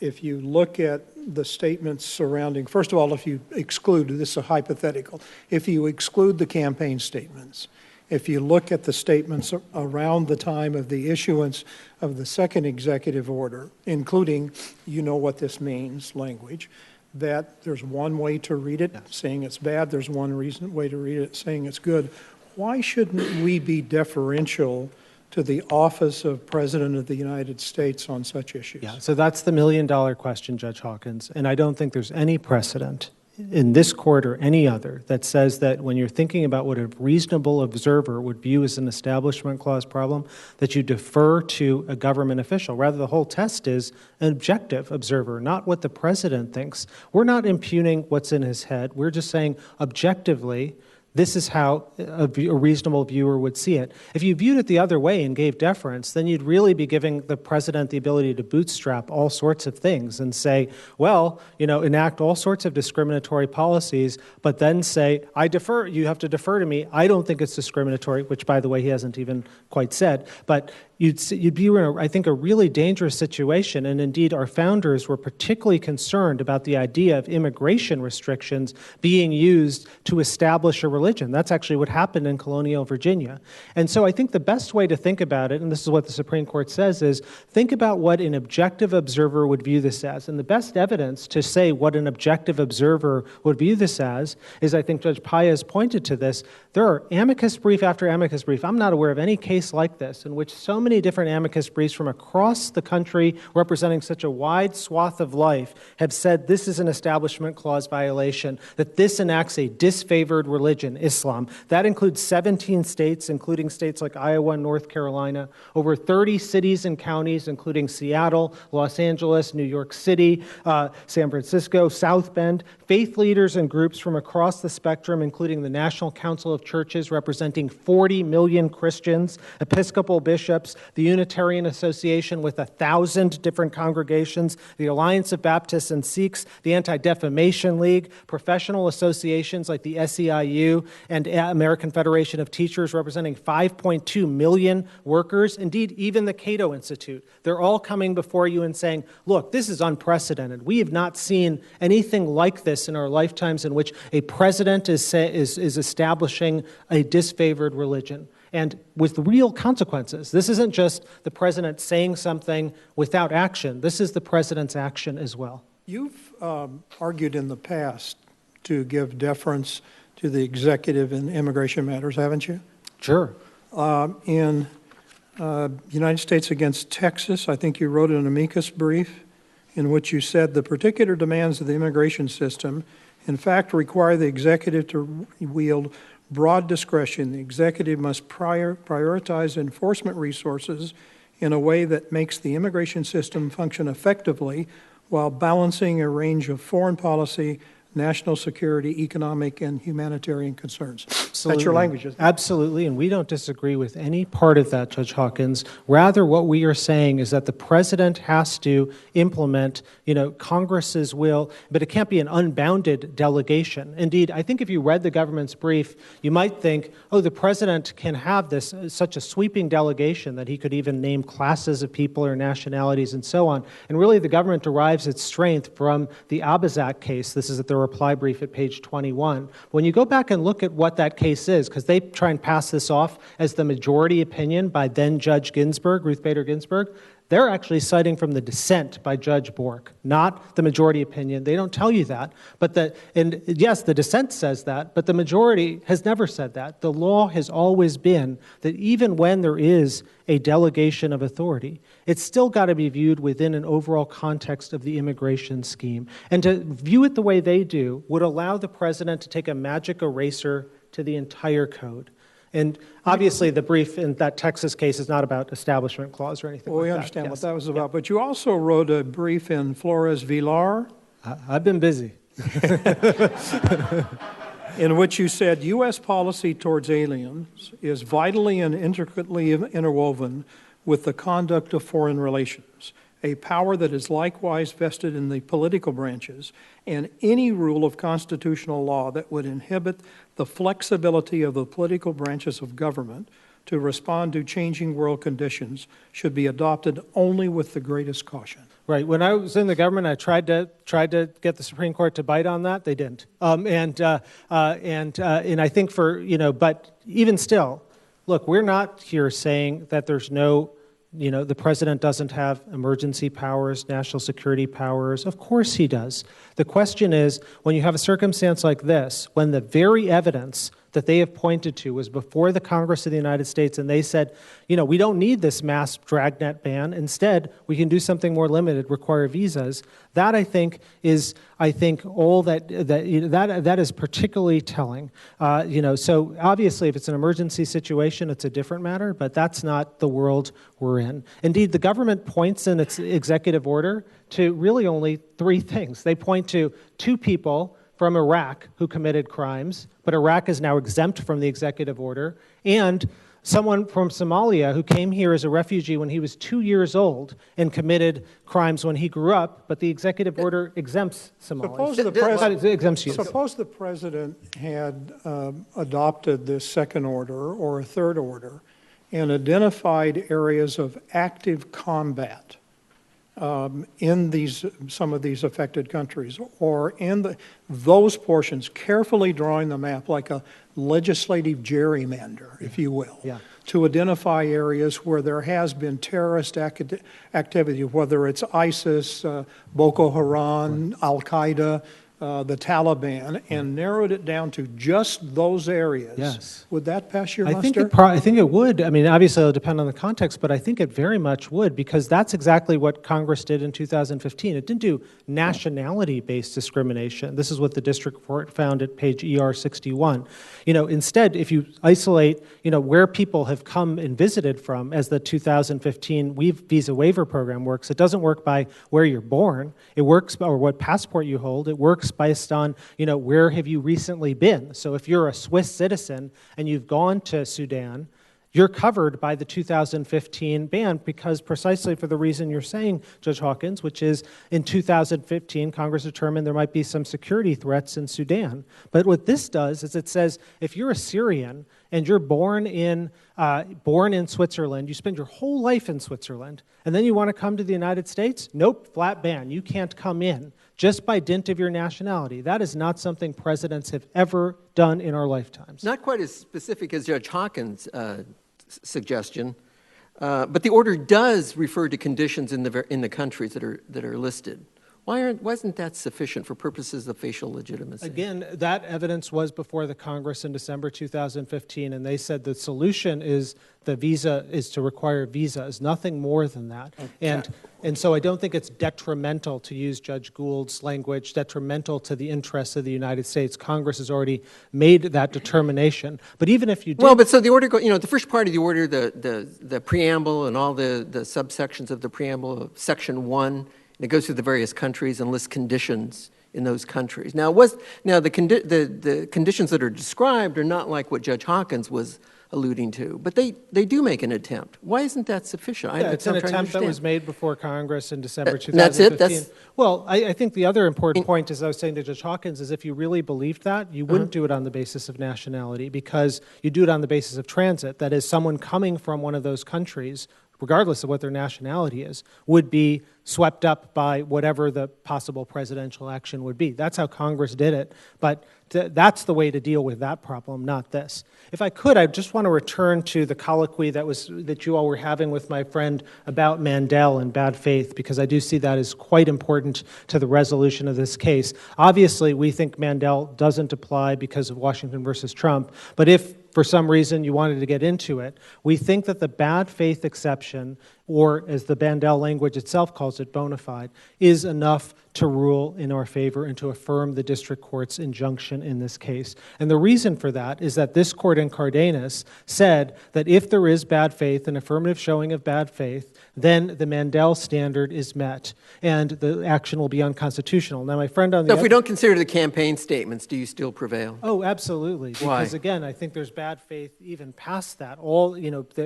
if you look at the statements surrounding, first of all, if you exclude, this is a hypothetical, if you exclude the campaign statements, if you look at the statements around the time of the issuance of the second executive order, including you know what this means language, that there's one way to read it, saying it's bad, there's one way to read it, saying it's good. Why shouldn't we be deferential to the office of President of the United States on such issues? Yeah, so that's the million-dollar question, Judge Hawkins, and I don't think there's any precedent in this court or any other that says that when you're thinking about what a reasonable observer would view as an Establishment Clause problem, that you defer to a government official. Rather, the whole test is an objective observer, not what the president thinks. We're not impugning what's in his head. We're just saying objectively, This is how a reasonable viewer would see it. If you viewed it the other way and gave deference, then you'd really be giving the president the ability to bootstrap all sorts of things and say, well, enact all sorts of discriminatory policies, but then say, I defer, you have to defer to me. I don't think it's discriminatory, which, by the way, he hasn't even quite said. But you'd be in, I think, a really dangerous situation. And indeed, our founders were particularly concerned about the idea of immigration restrictions being used to establish a religion. That's actually what happened in colonial Virginia. And so I think the best way to think about it, and this is what the Supreme Court says, is think about what an objective observer would view this as. And the best evidence to say what an objective observer would view this as is, I think Judge Paez pointed to this, there are amicus brief after amicus brief. I'm not aware of any case like this in which so many different amicus briefs from across the country representing such a wide swath of life have said this is an Establishment Clause violation, that this enacts a disfavored religion, Islam. That includes 17 states, including states like Iowa and North Carolina, over 30 cities and counties, including Seattle, Los Angeles, New York City, San Francisco, South Bend, faith leaders and groups from across the spectrum, including the National Council of Churches representing 40 million Christians, Episcopal bishops, the Unitarian Association with 1,000 different congregations, the Alliance of Baptists and Sikhs, the Anti-Defamation League, professional associations like the SEIU and American Federation of Teachers representing 5.2 million workers, indeed even the Cato Institute. They're all coming before you and saying, look, this is unprecedented. We have not seen anything like this in our lifetimes in which a president is establishing a disfavored religion, and with real consequences. This isn't just the president saying something without action. This is the president's action as well. You've argued in the past to give deference to the executive in immigration matters, haven't you? Sure. In United States against Texas, I think you wrote an amicus brief in which you said the particular demands of the immigration system, in fact, require the executive to wield broad discretion. The executive must prioritize enforcement resources in a way that makes the immigration system function effectively while balancing a range of foreign policy, national security, economic, and humanitarian concerns. Absolutely. That's your language, isn't it? Absolutely, and we don't disagree with any part of that, Judge Hawkins. Rather, what we are saying is that the president has to implement, Congress's will, but it can't be an unbounded delegation. Indeed, I think if you read the government's brief, you might think, oh, the president can have this such a sweeping delegation that he could even name classes of people or nationalities and so on. And really, the government derives its strength from the Abizak case. This is at the reply brief at page 21. When you go back and look at what that case is, because they try and pass this off as the majority opinion by then Judge Ginsburg, Ruth Bader Ginsburg, they're actually citing from the dissent by Judge Bork, not the majority opinion. They don't tell you that. And yes, the dissent says that, but the majority has never said that. The law has always been that even when there is a delegation of authority, it's still got to be viewed within an overall context of the immigration scheme. And to view it the way they do would allow the president to take a magic eraser to the entire code. And obviously, the brief in that Texas case is not about Establishment Clause or anything like that. We understand Yes. what that was about. But you also wrote a brief in Flores Villar I've been busy. in which you said U.S. policy towards aliens is vitally and intricately interwoven with the conduct of foreign relations, a power that is likewise vested in the political branches, and any rule of constitutional law that would inhibit the flexibility of the political branches of government to respond to changing world conditions should be adopted only with the greatest caution. Right. When I was in the government, I tried to get the Supreme Court to bite on that. They didn't. And I think but even still, look, we're not here saying that there's no. The president doesn't have emergency powers, national security powers. Of course he does. The question is, when you have a circumstance like this, when the very evidence that they have pointed to was before the Congress of the United States, and they said, we don't need this mass dragnet ban. Instead, we can do something more limited, require visas. That, I think, is all that is particularly telling. So obviously, if it's an emergency situation, it's a different matter, but that's not the world we're in. Indeed, the government points in its executive order to really only three things. They point to two people from Iraq who committed crimes, but Iraq is now exempt from the executive order, and someone from Somalia who came here as a refugee when he was 2 years old and committed crimes when he grew up, but the executive order exempts Somalis. Exempts youth. Suppose the president had adopted this second order or a third order and identified areas of active combat in some of these affected countries, or in those portions, carefully drawing the map like a legislative gerrymander, if you will, to identify areas where there has been terrorist activity, whether it's ISIS, Boko Haram, Al-Qaeda, the Taliban, and narrowed it down to just those areas. Yes. Would that pass your I muster? think it would. I mean, obviously it'll depend on the context, but I think it very much would, because that's exactly what Congress did in 2015. It didn't do nationality-based discrimination. This is what the district court found at page ER 61. Instead, if you isolate, where people have come and visited from, as the 2015 visa waiver program works, it doesn't work by where you're born. It works by, or what passport you hold. It works based on, where have you recently been. So if you're a Swiss citizen and you've gone to Sudan, you're covered by the 2015 ban, because precisely for the reason you're saying, Judge Hawkins, which is in 2015, Congress determined there might be some security threats in Sudan. But what this does is it says, if you're a Syrian and you're born in Switzerland, you spend your whole life in Switzerland, and then you want to come to the United States? Nope, flat ban. You can't come in just by dint of your nationality. That is not something presidents have ever done in our lifetimes. Not quite as specific as Judge Hawkins' suggestion, but the order does refer to conditions in the countries that are listed. Why isn't that sufficient for purposes of facial legitimacy? Again, that evidence was before the Congress in December 2015, and they said the solution is to require visas, nothing more than that. Okay. And so I don't think it's detrimental, to use Judge Gould's language, detrimental to the interests of the United States. Congress has already made that determination. But even if you did... Well, but so the order, the first part of the order, the preamble and all the subsections of the preamble of Section 1, it goes through the various countries and lists conditions in those countries. Now, the conditions that are described are not like what Judge Hawkins was alluding to, but they do make an attempt. Why isn't that sufficient? It's an attempt that was made before Congress in December 2015. That's it? Well, I think the other important point, as I was saying to Judge Hawkins, is if you really believed that, you wouldn't do it on the basis of nationality, because you do it on the basis of transit. That is, someone coming from one of those countries, regardless of what their nationality is, would be swept up by whatever the possible presidential action would be. That's how Congress did it, but that's the way to deal with that problem, not this. If I could, I just want to return to the colloquy that you all were having with my friend about Mandel and bad faith, because I do see that as quite important to the resolution of this case. Obviously, we think Mandel doesn't apply because of Washington versus Trump, but if for some reason you wanted to get into it, we think that the bad faith exception, or as the Mandel language itself calls it, bona fide, is enough to rule in our favor and to affirm the district court's injunction in this case. And the reason for that is that this court in Cardenas said that if there is bad faith, an affirmative showing of bad faith, then the Mandel standard is met and the action will be unconstitutional. Now, my friend on the So if we don't consider the campaign statements, do you still prevail? Oh, absolutely. Why? Because again, I think there's bad faith even past that.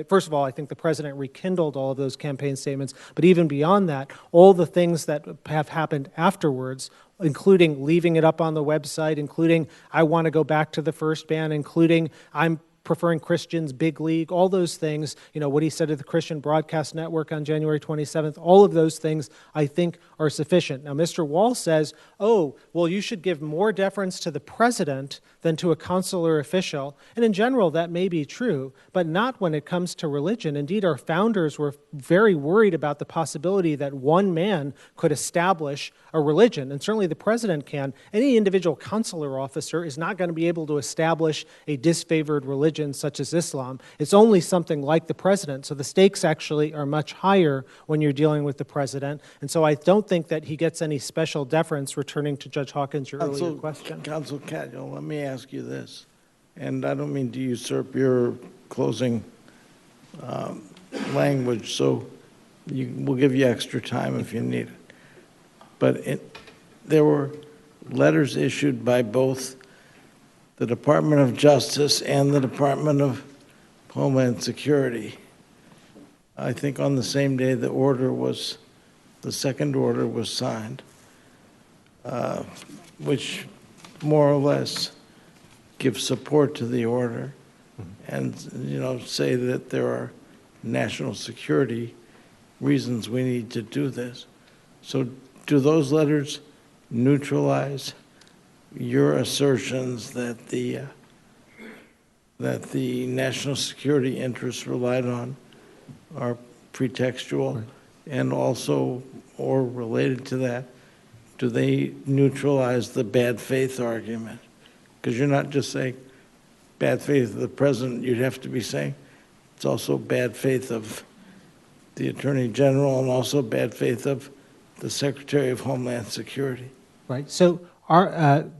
First of all, I think the president rekindled all of those campaign statements, but even beyond that, all the things that have happened afterwards, including leaving it up on the website, including I want to go back to the first ban, including I'm preferring Christians, big league, all those things, what he said to the Christian Broadcast Network on January 27th, all of those things I think are sufficient. Now, Mr. Wall says, oh, well, you should give more deference to the president than to a consular official. And in general, that may be true, but not when it comes to religion. Indeed, our founders were very worried about the possibility that one man could establish a religion, and certainly the president can. Any individual consular officer is not going to be able to establish a disfavored religion such as Islam. It's only something like the president. So the stakes actually are much higher when you're dealing with the president. And so I don't think that he gets any special deference, returning to Judge Hawkins, your earlier question. Counsel Cadwell, let me ask you this, and I don't mean to usurp your closing language, so we'll give you extra time if you need it. But there were letters issued by both the Department of Justice and the Department of Homeland Security. I think on the same day the second order was signed, which more or less gives support to the order and, say that there are national security reasons we need to do this. So do those letters neutralize your assertions that the national security interests relied on are pretextual? Right. And also, or related to that, do they neutralize the bad faith argument? Because you're not just saying bad faith of the president, you'd have to be saying it's also bad faith of the Attorney General and also bad faith of the Secretary of Homeland Security. Right. So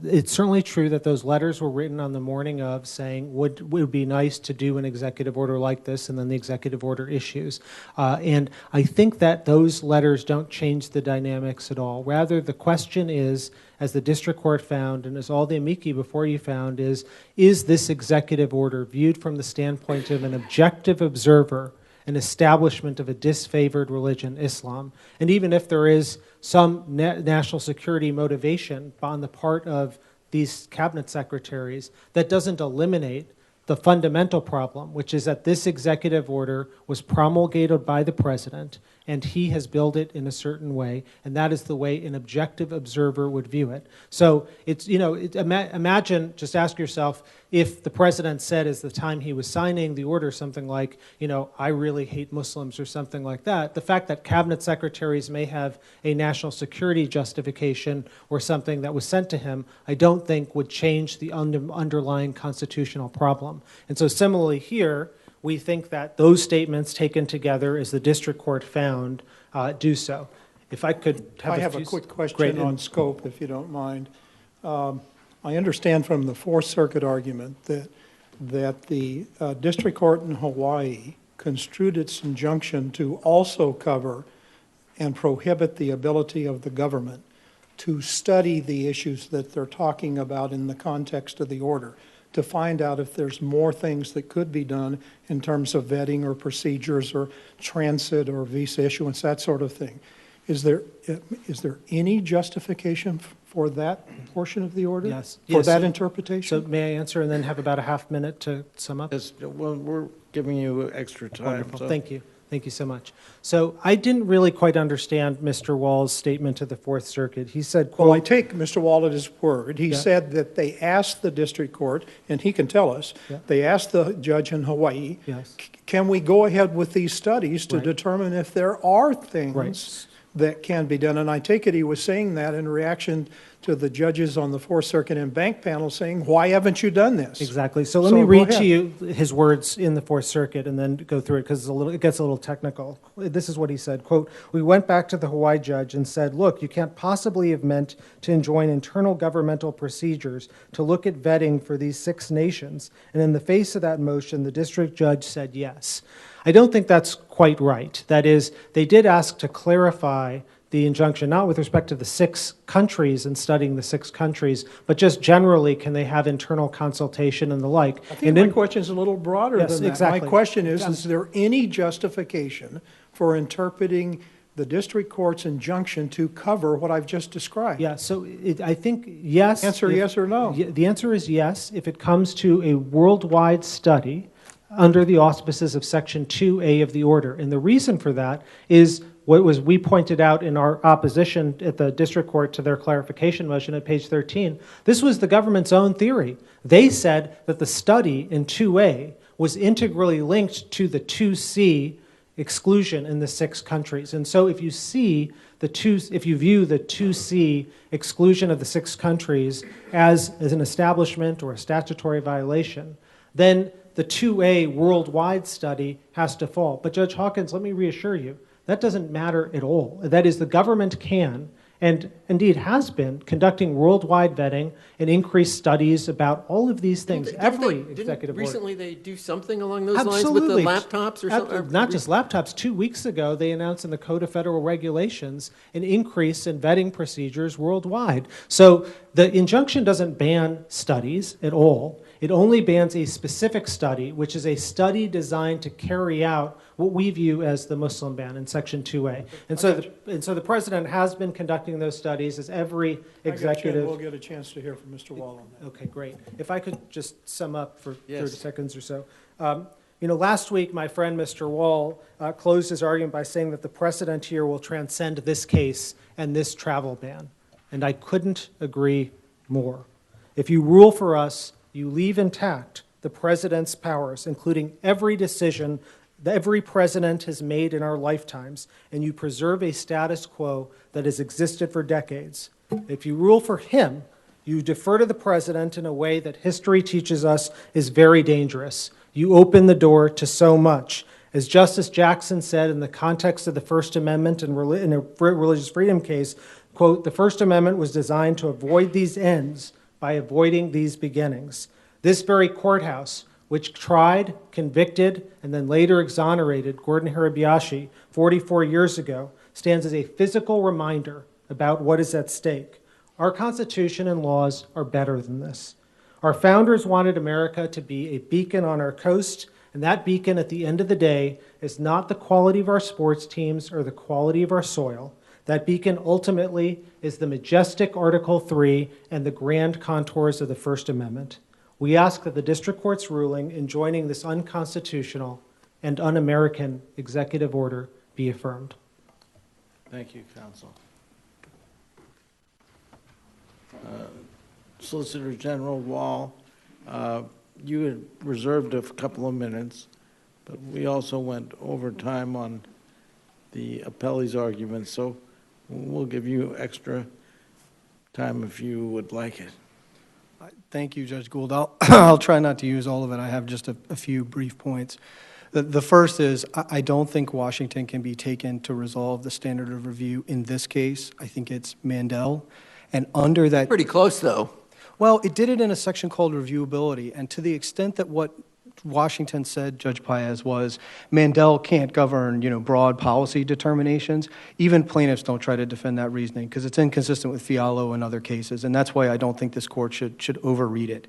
it's certainly true that those letters were written on the morning of saying would be nice to do an executive order like this, and then the executive order issues. And I think that those letters don't change the dynamics at all. Rather, the question is, as the district court found, and as all the amici before you found, is this executive order viewed from the standpoint of an objective observer, an establishment of a disfavored religion, Islam? And even if there is some national security motivation on the part of these cabinet secretaries, that doesn't eliminate the fundamental problem, which is that this executive order was promulgated by the president, and he has billed it in a certain way, and that is the way an objective observer would view it. So it's, imagine, just ask yourself, if the president said as the time he was signing the order something like, I really hate Muslims or something like that, the fact that cabinet secretaries may have a national security justification or something that was sent to him, I don't think would change the underlying constitutional problem. And so similarly here, we think that those statements taken together, as the district court found, do so. If I could have I have a quick question on scope, if you don't mind. I understand from the Fourth Circuit argument that the district court in Hawaii construed its injunction to also cover and prohibit the ability of the government to study the issues that they're talking about in the context of the order, to find out if there's more things that could be done in terms of vetting or procedures or transit or visa issuance, that sort of thing. Is there any justification for that portion of the order? Yes. For that interpretation? So may I answer and then have about a half minute to sum up? Yes, well, we're giving you extra time. Wonderful. So. Thank you. Thank you so much. So I didn't really quite understand Mr. Wall's statement to the Fourth Circuit. He said, quote, well, I take Mr. Wall at his word. He said that they asked the district court, and he can tell us, they asked the judge in Hawaii, can we go ahead with these studies to determine if there are things that can be done? And I take it he was saying that in reaction to the judges on the Fourth Circuit and bank panel saying, why haven't you done this? Exactly. So let me read to you his words in the Fourth Circuit and then go through it because it gets a little technical. This is what he said, quote, we went back to the Hawaii judge and said, look, you can't possibly have meant to enjoin internal governmental procedures to look at vetting for these 6 nations. And in the face of that motion, the district judge said yes. I don't think that's quite right. That is, they did ask to clarify the injunction, not with respect to the 6 countries and studying the 6 countries, but just generally, can they have internal consultation and the like? I think my question is a little broader than that. Exactly. My question is there any justification for interpreting the district court's injunction to cover what I've just described? Yeah, so I think yes. Answer yes or no. The answer is yes, if it comes to a worldwide study under the auspices of Section 2A of the order. And the reason for that is what we pointed out in our opposition at the district court to their clarification motion at page 13. This was the government's own theory. They said that the study in 2A was integrally linked to the 2C exclusion in the 6 countries. And so if you view the 2C exclusion of the 6 countries as an establishment or a statutory violation, then the 2A worldwide study has to fall. But Judge Hawkins, let me reassure you, that doesn't matter at all. That is, the government can and indeed has been conducting worldwide vetting and increased studies about all of these things. Every executive order. Recently, they do something along those lines with the laptops or something? Not just laptops. 2 weeks ago, they announced in the Code of Federal Regulations an increase in vetting procedures worldwide. So the injunction doesn't ban studies at all. It only bans a specific study, which is a study designed to carry out what we view as the Muslim ban in Section 2A. And so the president has been conducting those studies, as every executive. We'll get a chance to hear from Mr. Wall on that. Okay, great. If I could just sum up for 30 Yes. seconds or so. Last week, my friend Mr. Wall closed his argument by saying that the precedent here will transcend this case and this travel ban. And I couldn't agree more. If you rule for us, you leave intact the president's powers, including every decision that every president has made in our lifetimes, and you preserve a status quo that has existed for decades. If you rule for him, you defer to the president in a way that history teaches us is very dangerous. You open the door to so much. As Justice Jackson said in the context of the First Amendment in a religious freedom case, quote, "The First Amendment was designed to avoid these ends by avoiding these beginnings." This very courthouse, which tried, convicted, and then later exonerated Gordon Hirabayashi 44 years ago, stands as a physical reminder about what is at stake. Our Constitution and laws are better than this. Our founders wanted America to be a beacon on our coast, and that beacon at the end of the day is not the quality of our sports teams or the quality of our soil. That beacon ultimately is the majestic Article 3 and the grand contours of the First Amendment. We ask that the district court's ruling enjoining this unconstitutional and un-American executive order be affirmed. Thank you, counsel. Solicitor General Wall, you had reserved a couple of minutes, but we also went over time on the appellee's argument, so we'll give you extra time if you would like it. Thank you, Judge Gould. I'll try not to use all of it. I have just a few brief points. The first is, I don't think Washington can be taken to resolve the standard of review in this case. I think it's Mandel. And under that... Pretty close, though. Well, it did it in a section called reviewability. And to the extent that what Washington said, Judge Paez, was Mandel can't govern, broad policy determinations. Even plaintiffs don't try to defend that reasoning because it's inconsistent with Fialo and other cases, and that's why I don't think this court should overread it.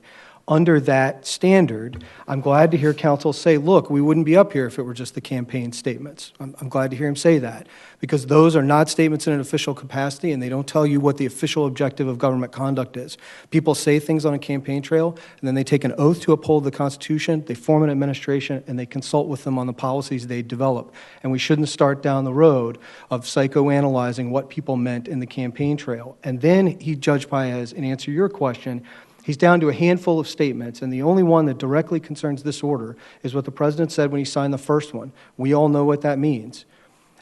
Under that standard, I'm glad to hear counsel say, look, we wouldn't be up here if it were just the campaign statements. I'm glad to hear him say that, because those are not statements in an official capacity, and they don't tell you what the official objective of government conduct is. People say things on a campaign trail, and then they take an oath to uphold the Constitution, they form an administration, and they consult with them on the policies they develop. And we shouldn't start down the road of psychoanalyzing what people meant in the campaign trail. And then Judge Paez, in answer to your question, he's down to a handful of statements, and the only one that directly concerns this order is what the president said when he signed the first one. We all know what that means.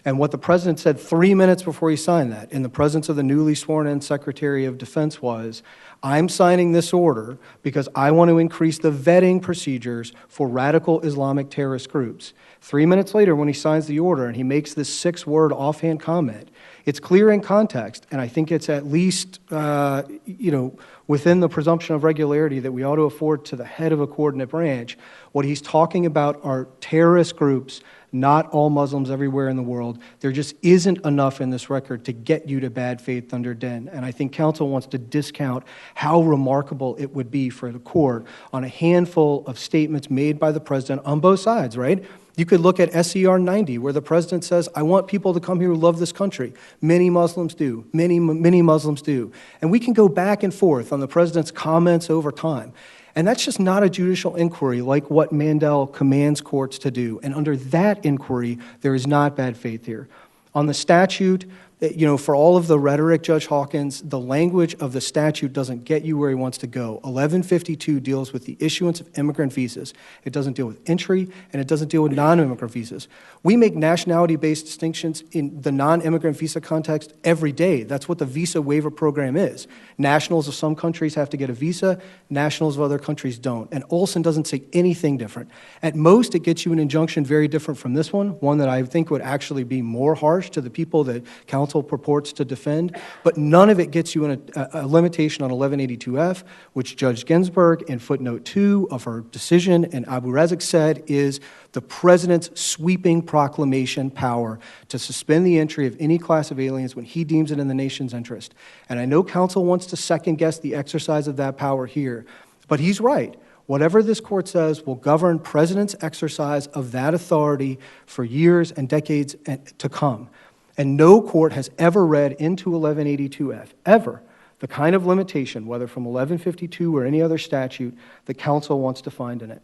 And what the president said 3 minutes before he signed that, in the presence of the newly sworn-in Secretary of Defense, was, I'm signing this order because I want to increase the vetting procedures for radical Islamic terrorist groups. 3 minutes later, when he signs the order and he makes this 6-word offhand comment, it's clear in context, and I think it's at least, within the presumption of regularity that we ought to afford to the head of a coordinate branch. What he's talking about are terrorist groups, not all Muslims everywhere in the world. There just isn't enough in this record to get you to bad faith under Den. And I think counsel wants to discount how remarkable it would be for the court on a handful of statements made by the president on both sides, right? You could look at SCR 90, where the president says, I want people to come here who love this country. Many Muslims do. Many Muslims do. And we can go back and forth on the president's comments over time. And that's just not a judicial inquiry like what Mandel commands courts to do. And under that inquiry, there is not bad faith here. On the statute, for all of the rhetoric, Judge Hawkins, the language of the statute doesn't get you where he wants to go. 1152 deals with the issuance of immigrant visas. It doesn't deal with entry, and it doesn't deal with non-immigrant visas. We make nationality-based distinctions in the non-immigrant visa context every day. That's what the visa waiver program is. Nationals of some countries have to get a visa. Nationals of other countries don't. And Olson doesn't say anything different. At most, it gets you an injunction very different from this one that I think would actually be more harsh to the people that counsel counsel purports to defend, but none of it gets you a limitation on 1182F, which Judge Ginsburg in footnote 2 of her decision in Abu Razak said is the president's sweeping proclamation power to suspend the entry of any class of aliens when he deems it in the nation's interest. And I know counsel wants to second-guess the exercise of that power here, but he's right. Whatever this court says will govern president's exercise of that authority for years and decades to come. And no court has ever read into 1182F, ever, the kind of limitation, whether from 1152 or any other statute, that counsel wants to find in it.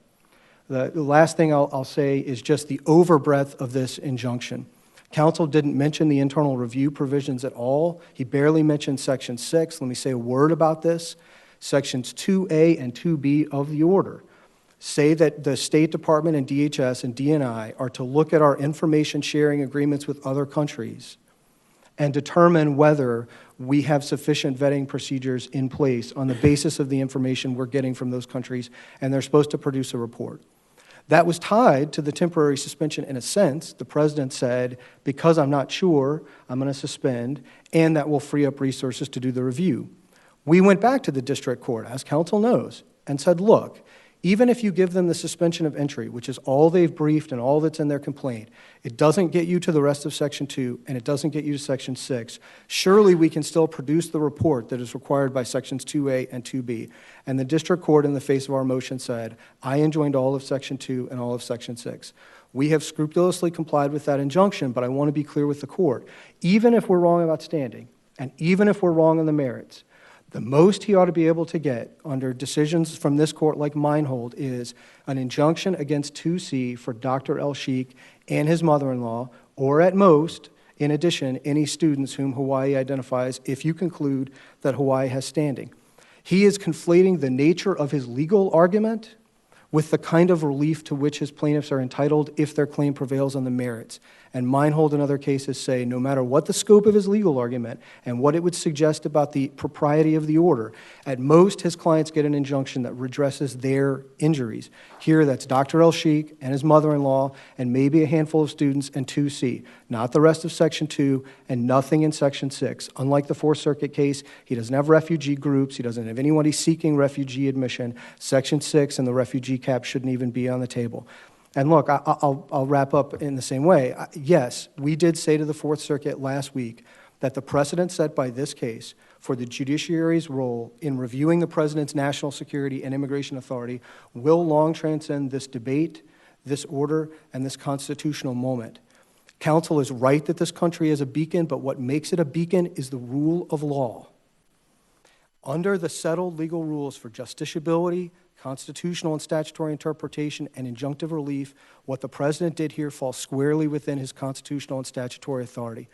The last thing I'll say is just the overbreadth of this injunction. Counsel didn't mention the internal review provisions at all. He barely mentioned Section 6. Let me say a word about this. Sections 2A and 2B of the order say that the State Department and DHS and DNI are to look at our information sharing agreements with other countries and determine whether we have sufficient vetting procedures in place on the basis of the information we're getting from those countries, and they're supposed to produce a report. That was tied to the temporary suspension in a sense. The president said, because I'm not sure, I'm going to suspend, and that will free up resources to do the review. We went back to the district court, as counsel knows, and said, look, even if you give them the suspension of entry, which is all they've briefed and all that's in their complaint, it doesn't get you to the rest of Section 2, and it doesn't get you to Section 6. Surely we can still produce the report that is required by Sections 2A and 2B. And the district court, in the face of our motion, said, I enjoined all of Section 2 and all of Section 6. We have scrupulously complied with that injunction, but I want to be clear with the court. Even if we're wrong about standing, and even if we're wrong on the merits, the most he ought to be able to get under decisions from this court like Meinhold is an injunction against 2C for Dr. El-Sheikh and his mother-in-law, or at most, in addition, any students whom Hawaii identifies if you conclude that Hawaii has standing. He is conflating the nature of his legal argument with the kind of relief to which his plaintiffs are entitled if their claim prevails on the merits. And Meinhold and other cases say no matter what the scope of his legal argument and what it would suggest about the propriety of the order, at most his clients get an injunction that redresses their injuries. Here that's Dr. El-Sheikh and his mother-in-law and maybe a handful of students and 2C, not the rest of Section 2 and nothing in Section 6. Unlike the Fourth Circuit case, he doesn't have refugee groups, he doesn't have anybody seeking refugee admission. Section 6 and the refugee cap shouldn't even be on the table. And look, I'll wrap up in the same way. Yes, we did say to the Fourth Circuit last week that the precedent set by this case for the judiciary's role in reviewing the president's national security and immigration authority will long transcend this debate, this order, and this constitutional moment. Counsel is right that this country is a beacon, but what makes it a beacon is the rule of law. Under the settled legal rules for justiciability, constitutional and statutory interpretation, and injunctive relief, what the president did here falls squarely within his constitutional and statutory authority.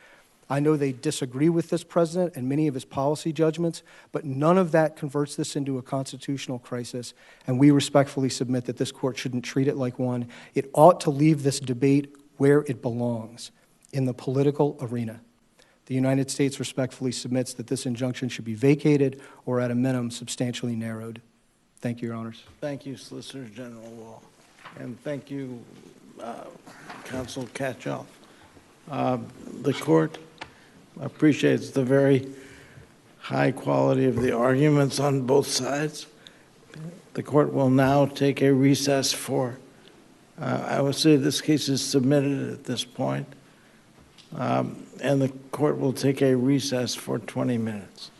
I know they disagree with this president and many of his policy judgments, but none of that converts this into a constitutional crisis, and we respectfully submit that this court shouldn't treat it like one. It ought to leave this debate where it belongs, in the political arena. The United States respectfully submits that this injunction should be vacated or at a minimum substantially narrowed. Thank you, Your Honors. Thank you, Solicitor General Wall. And thank you, Counsel Katchoff. The court appreciates the very high quality of the arguments on both sides. The court will now take a recess for, I would say this case is submitted at this point, and the court will take a recess for 20 minutes.